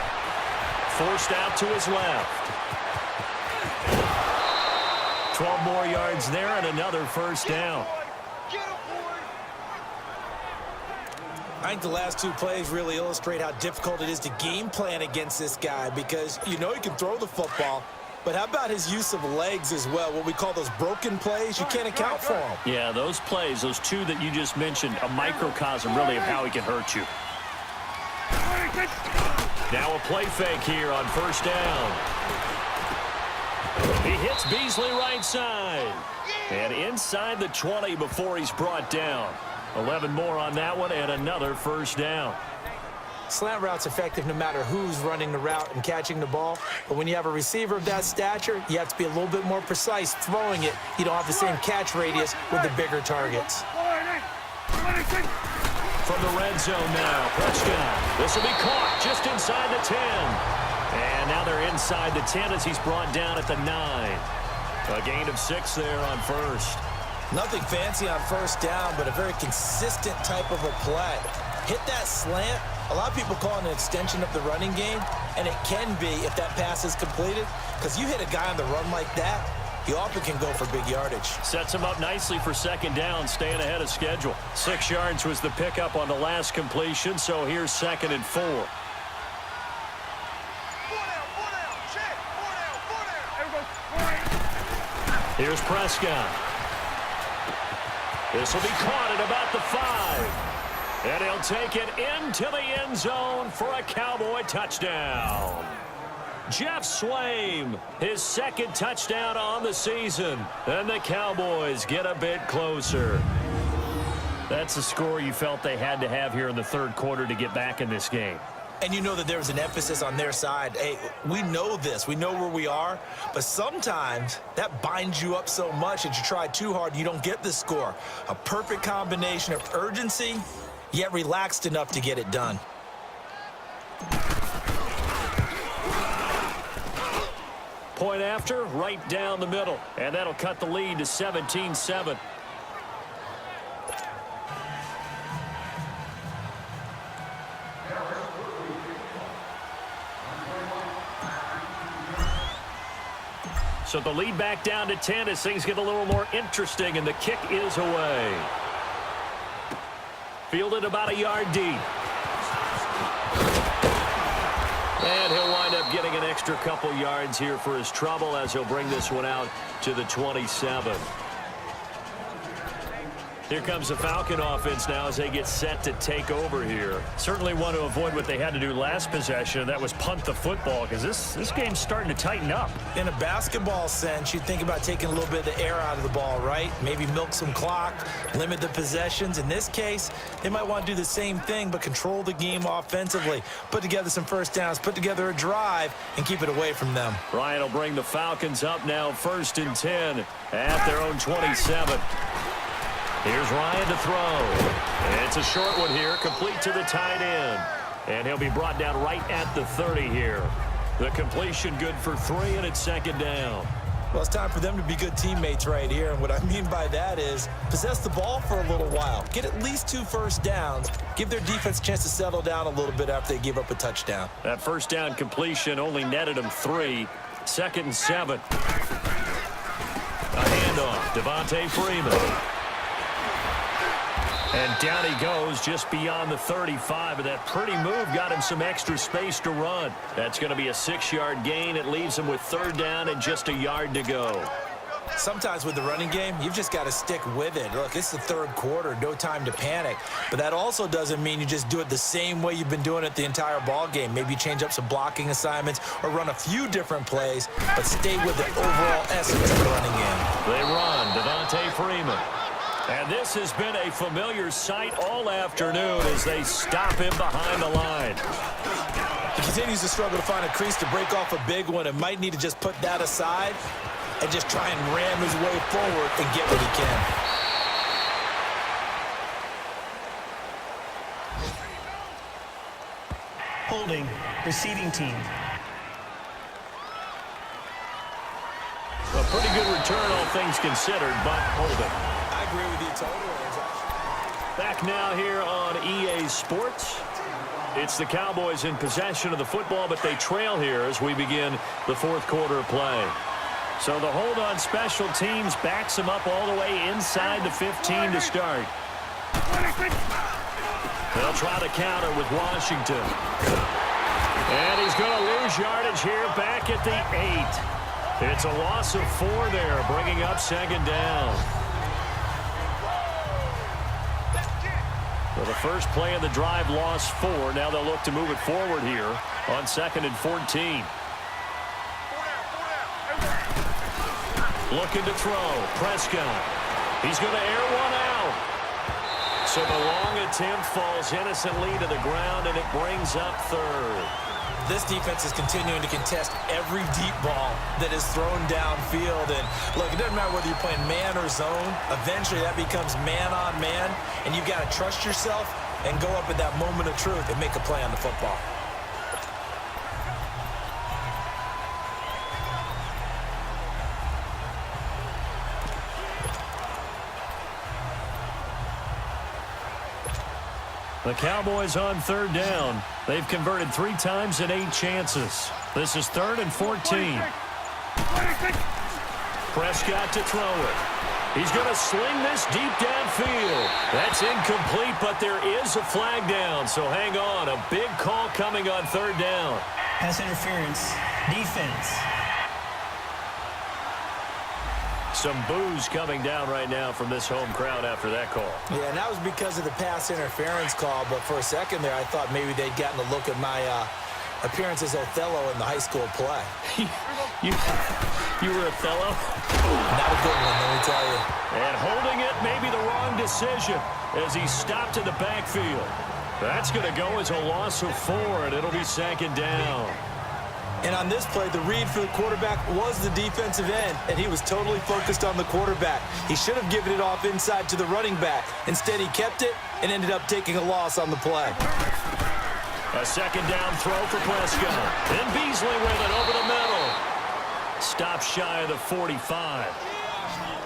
Forced out to his left. 12 more yards there and another 1st down. I think the last 2 plays really illustrate how difficult it is to game plan against this guy because you know he can throw the football, but how about his use of legs as well, what we call those broken plays? You can't account for them. Yeah, those plays, those 2 that you just mentioned, a microcosm really of how he can hurt you. Now a play fake here on 1st down. He hits Beasley right side. And inside the 20 before he's brought down. 11 more on that one and another 1st down. Slant route's effective no matter who's running the route and catching the ball. But when you have a receiver of that stature, you have to be a little bit more precise throwing it. You don't have the same catch radius with the bigger targets. From the red zone now, Prescott. This will be caught just inside the 10. And now they're inside the 10 as he's brought down at the 9. A gain of 6 there on 1st. Nothing fancy on 1st down, but a very consistent type of a play. Hit that slant. A lot of people call it an extension of the running game, and it can be if that pass is completed, because you hit a guy on the run like that, he often can go for big yardage. Sets him up nicely for 2nd down, staying ahead of schedule. 6 yards was the pickup on the last completion, so here's 2nd and 4. Here's Prescott. This will be caught at about the 5. And he'll take it into the end zone for a Cowboy touchdown. Jeff Swaim, his 2nd touchdown on the season. And the Cowboys get a bit closer. That's a score you felt they had to have here in the 3rd quarter to get back in this game. And you know that there's an emphasis on their side. Hey, we know this. We know where we are. But sometimes that binds you up so much that you try too hard, you don't get the score. A perfect combination of urgency, yet relaxed enough to get it done. Point after, right down the middle. And that'll cut the lead to 17-7. So the lead back down to 10 as things get a little more interesting, and the kick is away. Fielded about a yard deep. And he'll wind up getting an extra couple yards here for his trouble as he'll bring this one out to the 27. Here comes the Falcon offense now as they get set to take over here. Certainly want to avoid what they had to do last possession, and that was punt the football, because this game's starting to tighten up. In a basketball sense, you think about taking a little bit of the air out of the ball, right? Maybe milk some clock, limit the possessions. In this case, they might want to do the same thing, but control the game offensively. Put together some first downs, put together a drive, and keep it away from them. Ryan will bring the Falcons up now 1st and 10 at their own 27. Here's Ryan to throw. And it's a short one here, complete to the tight end. And he'll be brought down right at the 30 here. The completion good for 3, and it's 2nd down. Well, it's time for them to be good teammates right here. And what I mean by that is possess the ball for a little while. Get at least 2 first downs. Give their defense a chance to settle down a little bit after they give up a touchdown. That first down completion only netted them 3. 2nd and 7. A handoff. Devontae Freeman. And down he goes just beyond the 35. And that pretty move got him some extra space to run. That's going to be a 6-yard gain. It leaves him with 3rd down and just a yard to go. Sometimes with the running game, you've just got to stick with it. Look, it's the 3rd quarter, no time to panic. But that also doesn't mean you just do it the same way you've been doing it the entire ball game. Maybe you change up some blocking assignments or run a few different plays, but stay with the overall essence of the running game. They run. Devontae Freeman. And this has been a familiar sight all afternoon as they stop him behind the line. He continues to struggle to find a crease to break off a big one and might need to just put that aside and just try and ram his way forward and get what he can. Holding, receiving team. A pretty good return, all things considered, but holding. I agree with you totally. Back now here on EA Sports. It's the Cowboys in possession of the football, but they trail here as we begin the 4th quarter play. So the hold on special teams backs them up all the way inside the 15 to start. They'll try to counter with Washington. And he's going to lose yardage here back at the 8. It's a loss of 4 there, bringing up 2nd down. So the first play of the drive lost 4. Now they'll look to move it forward here on 2nd and 14. Looking to throw. Prescott. He's going to air one out. So the long attempt falls innocently to the ground, and it brings up 3rd. This defense is continuing to contest every deep ball that is thrown downfield. And look, it doesn't matter whether you're playing man or zone. Eventually that becomes man on man, and you've got to trust yourself and go up at that moment of truth and make a play on the football. The Cowboys on 3rd down. They've converted 3 times in 8 chances. This is 3rd and 14. Prescott to throw it. He's going to sling this deep downfield. That's incomplete, but there is a flag down, so hang on. A big call coming on 3rd down. Pass interference. Defense. Some boos coming down right now from this home crowd after that call. Yeah, and that was because of the pass interference call, but for a second there I thought maybe they'd gotten a look at my appearance as Othello in the high school play. you were Othello? Not a good one, let me tell you. And holding it may be the wrong decision as he stopped in the backfield. That's going to go as a loss of 4, and it'll be second down. And on this play, the read for the quarterback was the defensive end, and he was totally focused on the quarterback. He should have given it off inside to the running back. Instead, he kept it and ended up taking a loss on the play. A second down throw for Prescott. And Beasley with it over the middle. Stop shy of the 45.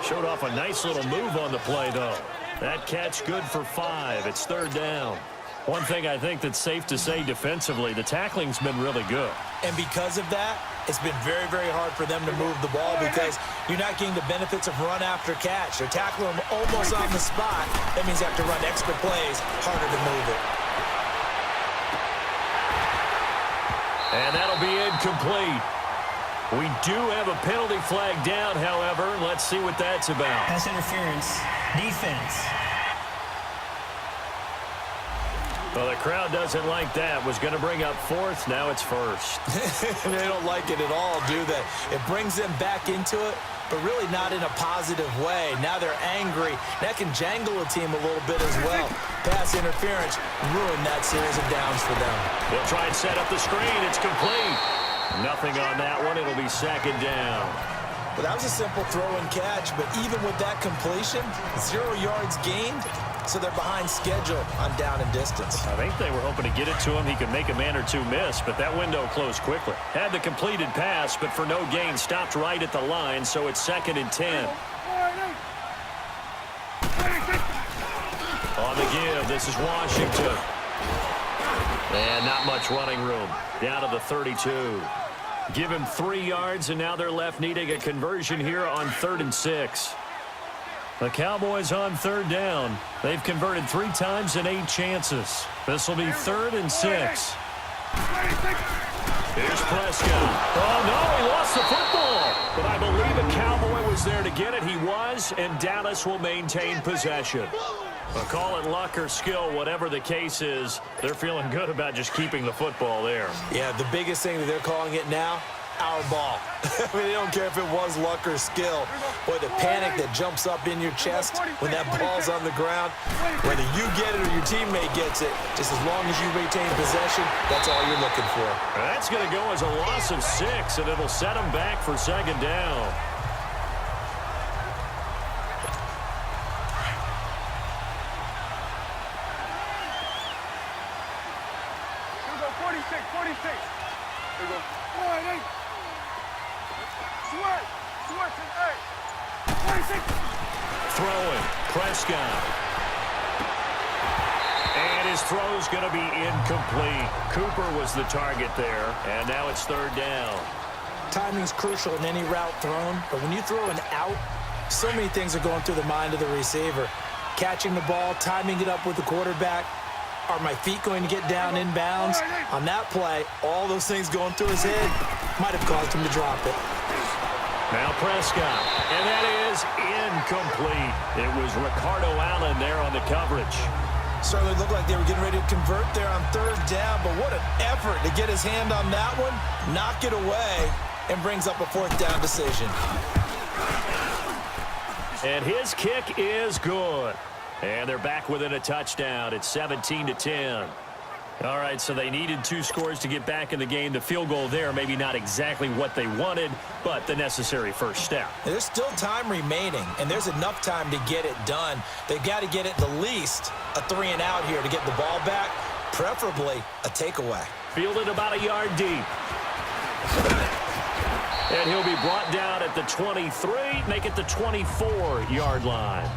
Showed off a nice little move on the play, though. That catch good for 5. It's third down. One thing I think that's safe to say defensively, the tackling's been really good. And because of that, it's been very, very hard for them to move the ball because you're not getting the benefits of run after catch. They're tackling them almost on the spot. That means they have to run extra plays, harder to move it. And that'll be incomplete. We do have a penalty flag down, however. Let's see what that's about. Pass interference. Defense. Well, the crowd doesn't like that. Was going to bring up 4th. Now it's 1st. They don't like it at all, do they? It brings them back into it, but really not in a positive way. Now they're angry. That can jangle a team a little bit as well. Pass interference ruined that series of downs for them. They'll try and set up the screen. It's complete. Nothing on that one. It'll be second down. But that was a simple throw and catch, but even with that completion, 0 yards gained, so they're behind schedule on down and distance. I think they were hoping to get it to him. He could make a man or two miss, but that window closed quickly. Had the completed pass, but for no gain, stopped right at the line, so it's 2nd and 10. On the give, this is Washington. And not much running room. Down to the 32. Give him 3 yards, and now they're left needing a conversion here on 3rd and 6. The Cowboys on 3rd down. They've converted 3 times in 8 chances. This will be 3rd and 6. Here's Prescott. Oh, no, he lost the football. But I believe a Cowboy was there to get it. He was, and Dallas will maintain possession. Well, call it luck or skill, whatever the case is, they're feeling good about just keeping the football there. Yeah, the biggest thing that they're calling it now, our ball. I mean, they don't care if it was luck or skill. Boy, the panic that jumps up in your chest when that ball's on the ground, whether you get it or your teammate gets it, just as long as you retain possession, that's all you're looking for. That's going to go as a loss of 6, and it'll set them back for second down. Throwing, Prescott. And his throw's going to be incomplete. Cooper was the target there, and now it's 3rd down. Timing's crucial in any route thrown, but when you throw an out, so many things are going through the mind of the receiver. Catching the ball, timing it up with the quarterback. Are my feet going to get down inbounds? On that play, all those things going through his head might have caused him to drop it. Now Prescott, and that is incomplete. It was Ricardo Allen there on the coverage. Certainly looked like they were getting ready to convert there on 3rd down, but what an effort to get his hand on that one, knock it away, and brings up a 4th down decision. And his kick is good. And they're back within a touchdown. It's 17-10. All right, so they needed 2 scores to get back in the game. The field goal there, maybe not exactly what they wanted, but the necessary first step. There's still time remaining, and there's enough time to get it done. They've got to get at the least a 3 and out here to get the ball back, preferably a takeaway. Fielded about a yard deep. And he'll be brought down at the 23, make it the 24-yard line.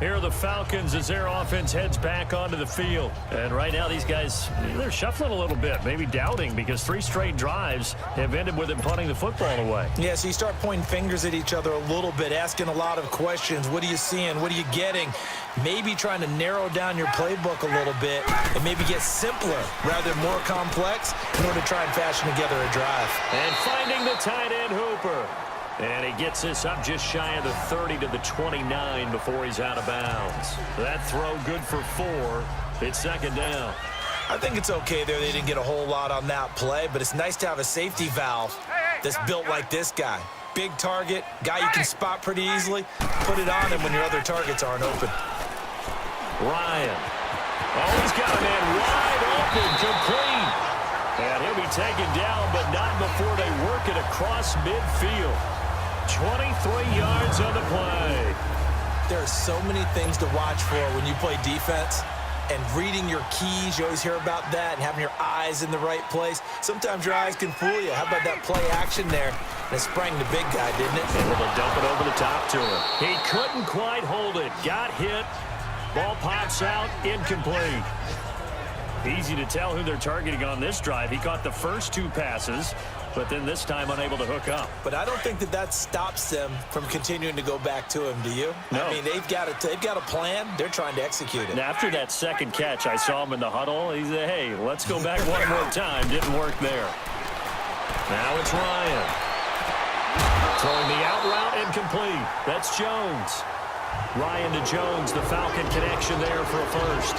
Here are the Falcons as their offense heads back onto the field. And right now these guys, they're shuffling a little bit, maybe doubting, because 3 straight drives have ended with them punting the football away. Yeah, so you start pointing fingers at each other a little bit, asking a lot of questions. What are you seeing? What are you getting? Maybe trying to narrow down your playbook a little bit and maybe get simpler rather than more complex in order to try and fashion together a drive. And finding the tight end Hooper. And he gets this up just shy of the 30 to the 29 before he's out of bounds. That throw good for 4. It's second down. I think it's okay there. They didn't get a whole lot on that play, but it's nice to have a safety valve that's built like this guy. Big target, guy you can spot pretty easily. Put it on him when your other targets aren't open. Ryan. Oh, he's got a man wide open, complete. And he'll be taken down, but not before they work it across midfield. 23 yards on the play. There are so many things to watch for when you play defense. And reading your keys, you always hear about that, and having your eyes in the right place. Sometimes your eyes can fool you. How about that play action there? And it sprang the big guy, didn't it? Able to dump it over the top to him. He couldn't quite hold it. Got hit. Ball pops out. Incomplete. Easy to tell who they're targeting on this drive. He caught the first 2 passes, but then this time unable to hook up. But I don't think that stops them from continuing to go back to him, do you? No. I mean, they've got a plan. They're trying to execute it. And after that second catch, I saw him in the huddle. He said, hey, let's go back one more time. Didn't work there. Now it's Ryan. Throwing the out route incomplete. That's Jones. Ryan to Jones, the Falcon connection there for a first.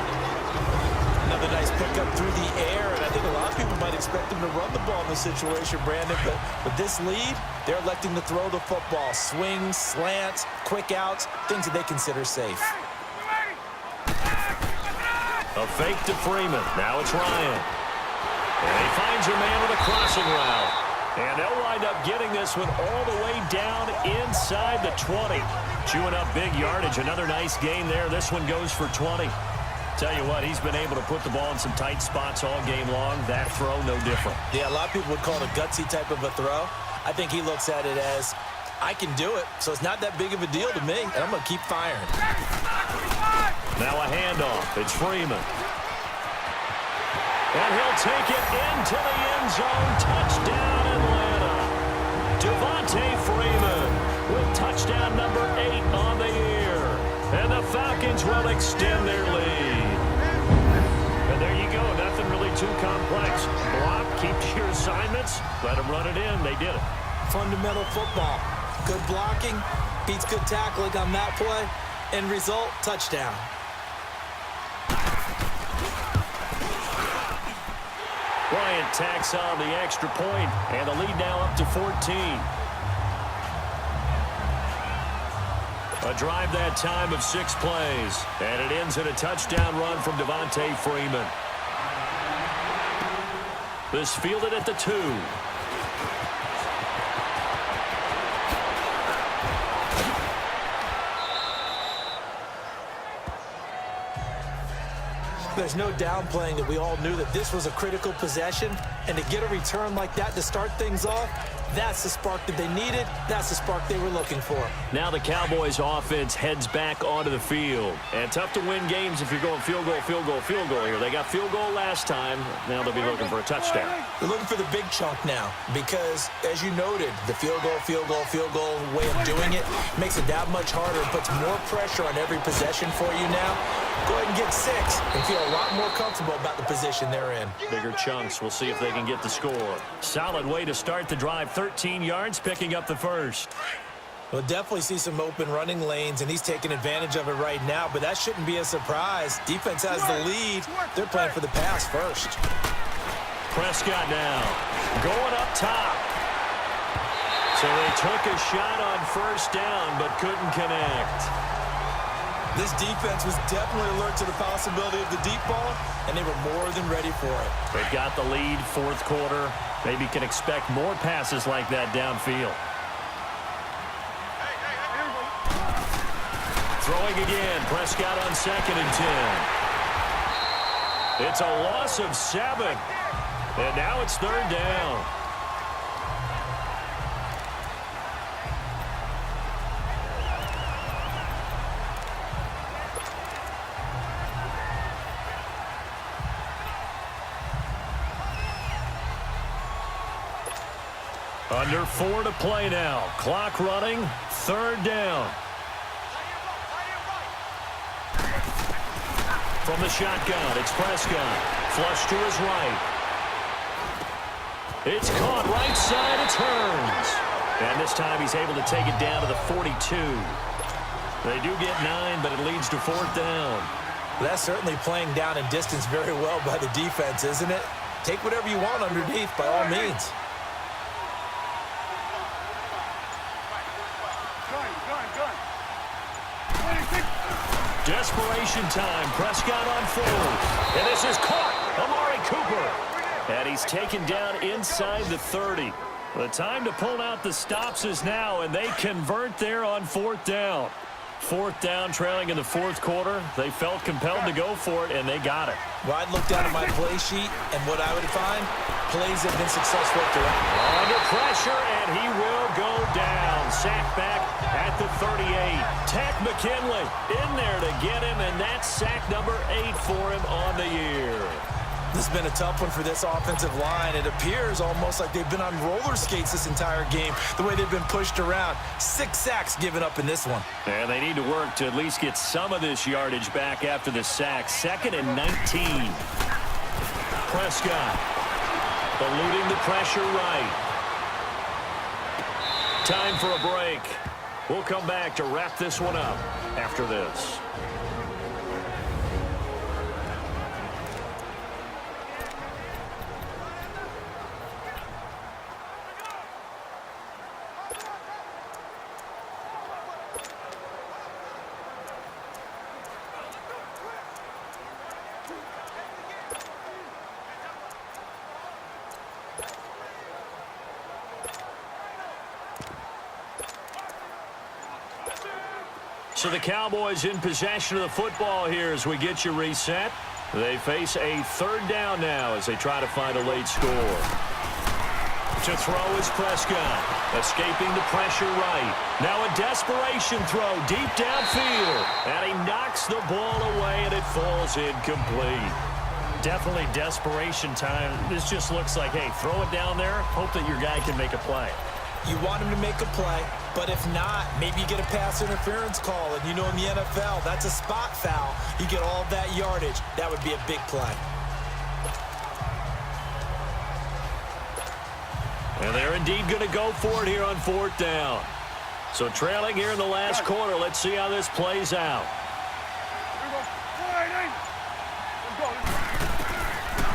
Another nice pickup through the air, and I think a lot of people might expect him to run the ball in this situation, Brandon, but with this lead, they're electing to throw the football. Swings, slants, quick outs, things that they consider safe. A fake to Freeman. Now it's Ryan. And he finds a man with a crossing route. And they'll wind up getting this one all the way down inside the 20. Chewing up big yardage. Another nice gain there. This one goes for 20. Tell you what, he's been able to put the ball in some tight spots all game long. That throw, no different. Yeah, a lot of people would call it a gutsy type of a throw. I think he looks at it as, I can do it, so it's not that big of a deal to me, and I'm going to keep firing. Now a handoff. It's Freeman. And he'll take it into the end zone. Touchdown, Atlanta. Devontae Freeman with touchdown number 8 on the year. And the Falcons will extend their lead. And there you go. Nothing really too complex. Block, keep to your assignments. Let them run it in. They did it. Fundamental football. Good blocking, beats good tackling on that play. End result, touchdown. Bryant tacks on the extra point, and the lead now up to 14. A drive that time of 6 plays, and it ends in a touchdown run from Devontae Freeman. This fielded at the 2. There's no downplaying that we all knew that this was a critical possession, and to get a return like that to start things off, that's the spark that they needed. That's the spark they were looking for. Now the Cowboys offense heads back onto the field. And tough to win games if you're going field goal, field goal, field goal here. They got field goal last time. Now they'll be looking for a touchdown. They're looking for the big chunk now because, as you noted, the field goal, field goal, field goal way of doing it makes it that much harder and puts more pressure on every possession for you now. Go ahead and get 6 and feel a lot more comfortable about the position they're in. Bigger chunks. We'll see if they can get the score. Solid way to start the drive. 13 yards, picking up the first. We'll definitely see some open running lanes, and he's taking advantage of it right now, but that shouldn't be a surprise. Defense has the lead. They're playing for the pass first. Prescott now going up top. So they took a shot on first down, but couldn't connect. This defense was definitely alert to the possibility of the deep ball, and they were more than ready for it. They've got the lead, fourth quarter. Maybe can expect more passes like that downfield. Throwing again. Prescott on 2nd and 10. It's a loss of 7. And now it's 3rd down. Under 4 to play now. Clock running. 3rd down. From the shotgun, it's Prescott. Flush to his right. It's caught right side. It turns. And this time he's able to take it down to the 42. They do get 9, but it leads to 4th down. That's certainly playing down in distance very well by the defense, isn't it? Take whatever you want underneath by all means. Desperation time. Prescott on forward. And this is caught. Amari Cooper. And he's taken down inside the 30. The time to pull out the stops is now, and they convert there on 4th down. 4th down, trailing in the 4th quarter. They felt compelled to go for it, and they got it. Well, I'd look down at my play sheet, and what I would find, plays have been successful throughout. Under pressure, and he will go down. Sack back at the 38. Tack McKinley in there to get him, and that's sack number 8 for him on the year. This has been a tough one for this offensive line. It appears almost like they've been on roller skates this entire game, the way they've been pushed around. 6 sacks given up in this one. And they need to work to at least get some of this yardage back after the sack. 2nd and 19. Prescott eluding the pressure right. Time for a break. We'll come back to wrap this one up after this. So the Cowboys in possession of the football here as we get you reset. They face a 3rd down now as they try to find a late score. To throw is Prescott, escaping the pressure right. Now a desperation throw deep downfield, and he knocks the ball away, and it falls incomplete. Definitely desperation time. This just looks like, hey, throw it down there, hope that your guy can make a play. You want him to make a play, but if not, maybe you get a pass interference call. And you know in the NFL, that's a spot foul. You get all that yardage. That would be a big play. And they're indeed going to go for it here on 4th down. So trailing here in the last quarter. Let's see how this plays out.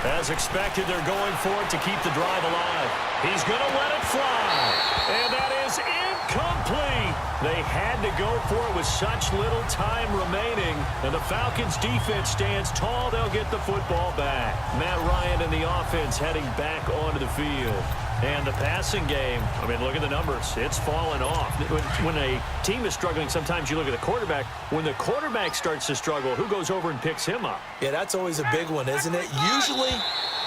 As expected, they're going for it to keep the drive alive. He's going to let it fly. And that is incomplete. They had to go for it with such little time remaining. And the Falcons defense stands tall. They'll get the football back. Matt Ryan and the offense heading back onto the field. And the passing game, I mean, look at the numbers. It's fallen off. When a team is struggling, sometimes you look at the quarterback. When the quarterback starts to struggle, who goes over and picks him up? Yeah, that's always a big one, isn't it? Usually,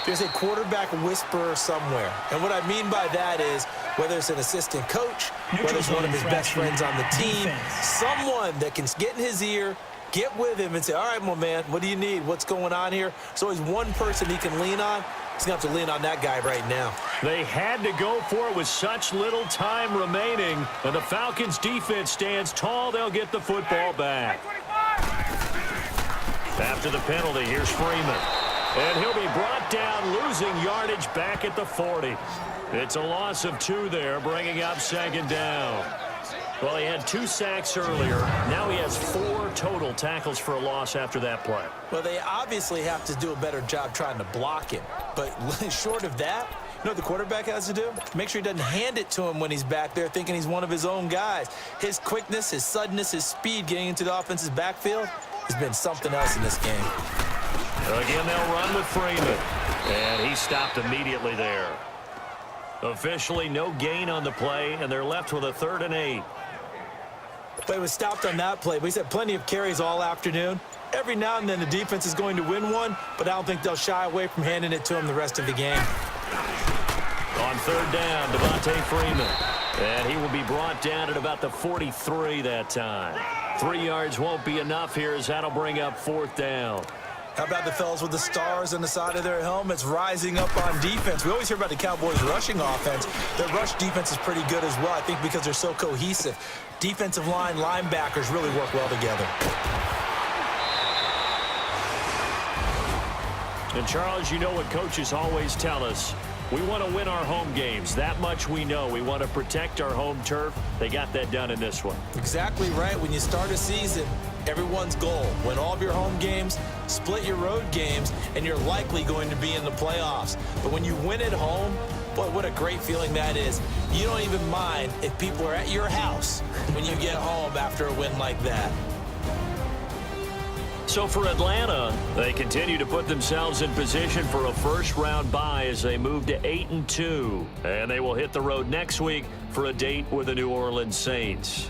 there's a quarterback whisperer somewhere. And what I mean by that is, whether it's an assistant coach, whether it's one of his best friends on the team, someone that can get in his ear, get with him and say, all right, my man, what do you need? What's going on here? There's always one person he can lean on. He's going to have to lean on that guy right now. They had to go for it with such little time remaining. And the Falcons defense stands tall. They'll get the football back. After the penalty, here's Freeman. And he'll be brought down, losing yardage back at the 40. It's a loss of 2 there, bringing up 2nd down. Well, he had 2 sacks earlier. Now he has 4 total tackles for a loss after that play. Well, they obviously have to do a better job trying to block him. But short of that, you know what the quarterback has to do? Make sure he doesn't hand it to him when he's back there thinking he's one of his own guys. His quickness, his suddenness, his speed getting into the offense's backfield has been something else in this game. Again, they'll run with Freeman. And he stopped immediately there. Officially, no gain on the play, and they're left with a 3rd and 8. But it was stopped on that play. But he's had plenty of carries all afternoon. Every now and then the defense is going to win one, but I don't think they'll shy away from handing it to him the rest of the game. On 3rd down, Devontae Freeman. And he will be brought down at about the 43 that time. 3 yards won't be enough here as that'll bring up 4th down. How about the fellas with the stars on the side of their helmets rising up on defense? We always hear about the Cowboys' rushing offense. Their rush defense is pretty good as well, I think, because they're so cohesive. Defensive line, linebackers really work well together. And, Charles, you know what coaches always tell us. We want to win our home games. That much we know. We want to protect our home turf. They got that done in this one. Exactly right. When you start a season, everyone's goal, win all of your home games, split your road games, and you're likely going to be in the playoffs. But when you win at home, boy, what a great feeling that is. You don't even mind if people are at your house when you get home after a win like that. So for Atlanta, they continue to put themselves in position for a first-round bye as they move to 8-2. And they will hit the road next week for a date with the New Orleans Saints.